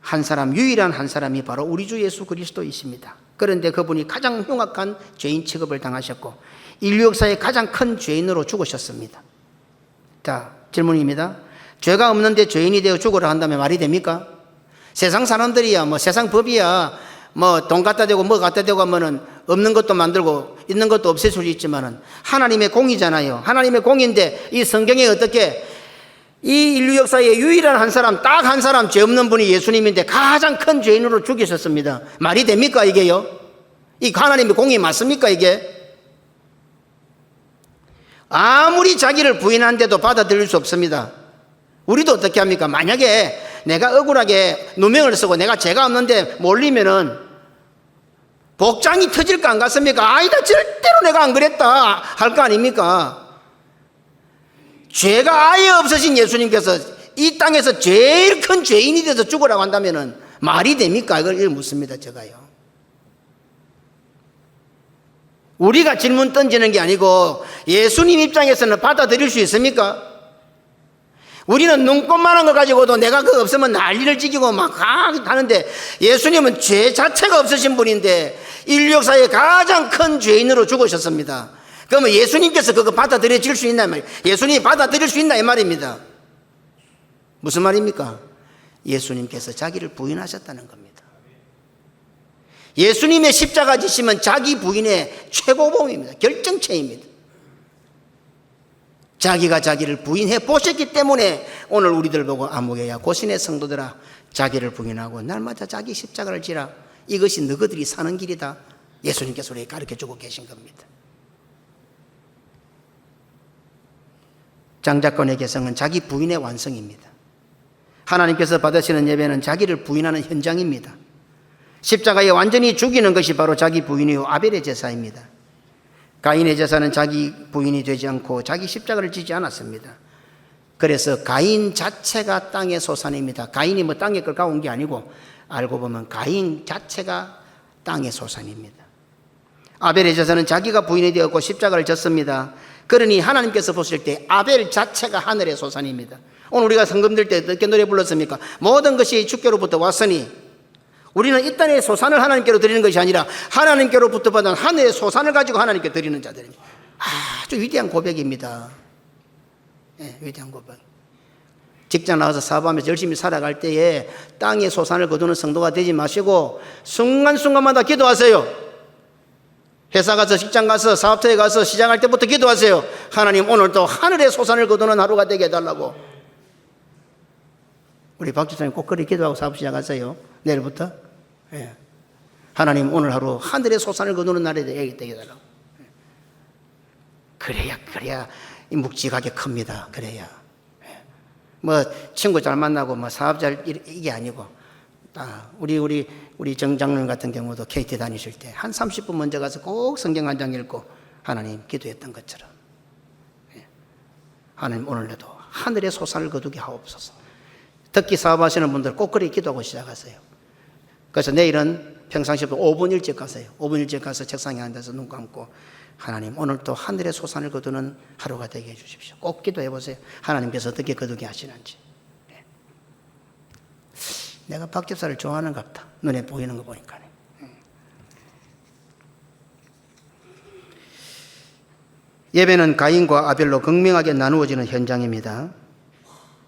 한 사람, 유일한 한 사람이 바로 우리 주 예수 그리스도이십니다. 그런데 그분이 가장 흉악한 죄인 취급을 당하셨고 인류 역사의 가장 큰 죄인으로 죽으셨습니다. 자, 질문입니다. 죄가 없는데 죄인이 되어 죽으라 한다면 말이 됩니까? 세상 사람들이야 뭐 세상 법이야 뭐 돈 갖다 대고 뭐 갖다 대고 하면은 없는 것도 만들고 있는 것도 없앨 수 있지만은 하나님의 공이잖아요. 하나님의 공인데 이 성경에 어떻게 이 인류 역사의 유일한 한 사람, 딱 한 사람 죄 없는 분이 예수님인데 가장 큰 죄인으로 죽이셨습니다. 말이 됩니까 이게요? 이 하나님의 공이 맞습니까 이게? 아무리 자기를 부인한데도 받아들일 수 없습니다. 우리도 어떻게 합니까? 만약에 내가 억울하게 누명을 쓰고 내가 죄가 없는데 몰리면은 복장이 터질까 안 같습니까? 아니다 절대로 내가 안 그랬다 할 거 아닙니까? 죄가 아예 없으신 예수님께서 이 땅에서 제일 큰 죄인이 돼서 죽으라고 한다면은 말이 됩니까? 이걸 묻습니다 제가요. 우리가 질문 던지는 게 아니고 예수님 입장에서는 받아들일 수 있습니까? 우리는 눈꽃만한 거 가지고도 내가 그거 없으면 난리를 지기고 막 하는데 예수님은 죄 자체가 없으신 분인데 인류 역사의 가장 큰 죄인으로 죽으셨습니다. 그러면 예수님께서 그거 받아들여질 수 있나 말이에요. 예수님이 받아들일 수 있나 이 말입니다. 무슨 말입니까? 예수님께서 자기를 부인하셨다는 겁니다. 예수님의 십자가 지심은 자기 부인의 최고봉입니다. 결정체입니다. 자기가 자기를 부인해 보셨기 때문에 오늘 우리들 보고 아무개야 고신의 성도들아 자기를 부인하고 날마다 자기 십자가를 지라 이것이 너희들이 사는 길이다. 예수님께서 우리에게 가르쳐주고 계신 겁니다. 장자권의 개성은 자기 부인의 완성입니다. 하나님께서 받으시는 예배는 자기를 부인하는 현장입니다. 십자가에 완전히 죽이는 것이 바로 자기 부인이요 아벨의 제사입니다. 가인의 제사는 자기 부인이 되지 않고 자기 십자가를 지지 않았습니다. 그래서 가인 자체가 땅의 소산입니다. 가인이 뭐 땅에 걸 가온 게 아니고 알고 보면 가인 자체가 땅의 소산입니다. 아벨의 제사는 자기가 부인이 되었고 십자가를 졌습니다. 그러니 하나님께서 보실 때 아벨 자체가 하늘의 소산입니다. 오늘 우리가 성금 들 때 어떻게 노래 불렀습니까? 모든 것이 주께로부터 왔으니 우리는 이 땅의 소산을 하나님께로 드리는 것이 아니라 하나님께로부터 받은 하늘의 소산을 가지고 하나님께 드리는 자들입니다. 아주 위대한 고백입니다. 네, 위대한 고백. 직장 나가서 사업하면서 열심히 살아갈 때에 땅의 소산을 거두는 성도가 되지 마시고 순간순간마다 기도하세요. 회사 가서 직장 가서 사업터에 가서 시작할 때부터 기도하세요. 하나님 오늘도 하늘의 소산을 거두는 하루가 되게 해달라고. 우리 박 집사님 꼭 그렇게 기도하고 사업 시작하세요. 내일부터. 예. 하나님 오늘 하루 하늘의 소산을 거두는 날이 되게 해달라고. 그래야 묵직하게 큽니다. 그래야. 뭐 친구 잘 만나고 뭐 사업 잘 이게 아니고 우리 정 장로님 같은 경우도 KT 다니실 때 한 30분 먼저 가서 꼭 성경 한 장 읽고 하나님 기도했던 것처럼 하나님 오늘도 하늘의 소산을 거두게 하옵소서. 특히 사업하시는 분들 꼭 그렇게 기도하고 시작하세요. 그래서 내일은 평상시보다 5분 일찍 가세요. 5분 일찍 가서 책상에 앉아서 눈 감고 하나님 오늘도 하늘의 소산을 거두는 하루가 되게 해주십시오. 꼭 기도해 보세요. 하나님께서 어떻게 거두게 하시는지. 내가 박 집사를 좋아하는 것 같다. 눈에 보이는 거 보니까. 예배는 가인과 아벨로 극명하게 나누어지는 현장입니다.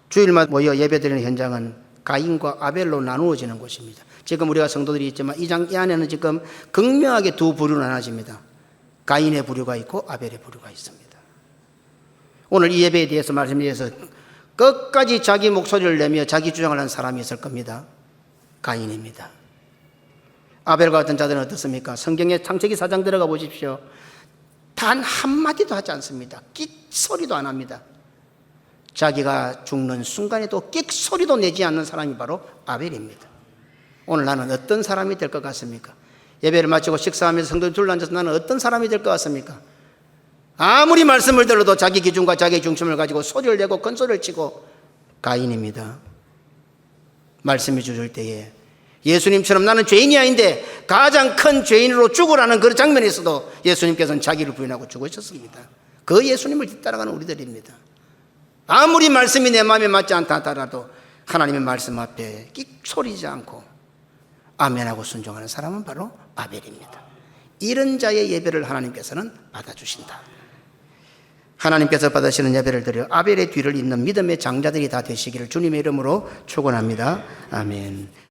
주일마다 모여 예배드리는 현장은 가인과 아벨로 나누어지는 곳입니다. 지금 우리가 성도들이 있지만 이 안에는 지금 극명하게 두 부류로 나눠집니다. 가인의 부류가 있고 아벨의 부류가 있습니다. 오늘 이 예배에 대해서 말씀드려서 끝까지 자기 목소리를 내며 자기 주장을 하는 사람이 있을 겁니다. 가인입니다. 아벨과 같은 자들은 어떻습니까? 성경의 창세기 4장 들어가 보십시오. 단 한마디도 하지 않습니다. 끽 소리도 안 합니다. 자기가 죽는 순간에도 끽 소리도 내지 않는 사람이 바로 아벨입니다. 오늘 나는 어떤 사람이 될 것 같습니까? 예배를 마치고 식사하면서 성도들 둘러앉아서 나는 어떤 사람이 될 것 같습니까? 아무리 말씀을 들어도 자기 기준과 자기 중심을 가지고 소리를 내고 큰 소리를 치고 가인입니다. 말씀해 주실 때에 예수님처럼 나는 죄인이 아닌데 가장 큰 죄인으로 죽으라는 그 장면에서도 예수님께서는 자기를 부인하고 죽으셨습니다. 그 예수님을 뒤따라가는 우리들입니다. 아무리 말씀이 내 마음에 맞지 않다 하더라도 하나님의 말씀 앞에 끽 소리지 않고 아멘하고 순종하는 사람은 바로 아벨입니다. 이런 자의 예배를 하나님께서는 받아주신다. 하나님께서 받으시는 예배를 드려 아벨의 뒤를 잇는 믿음의 장자들이 다 되시기를 주님의 이름으로 축원합니다. 아멘.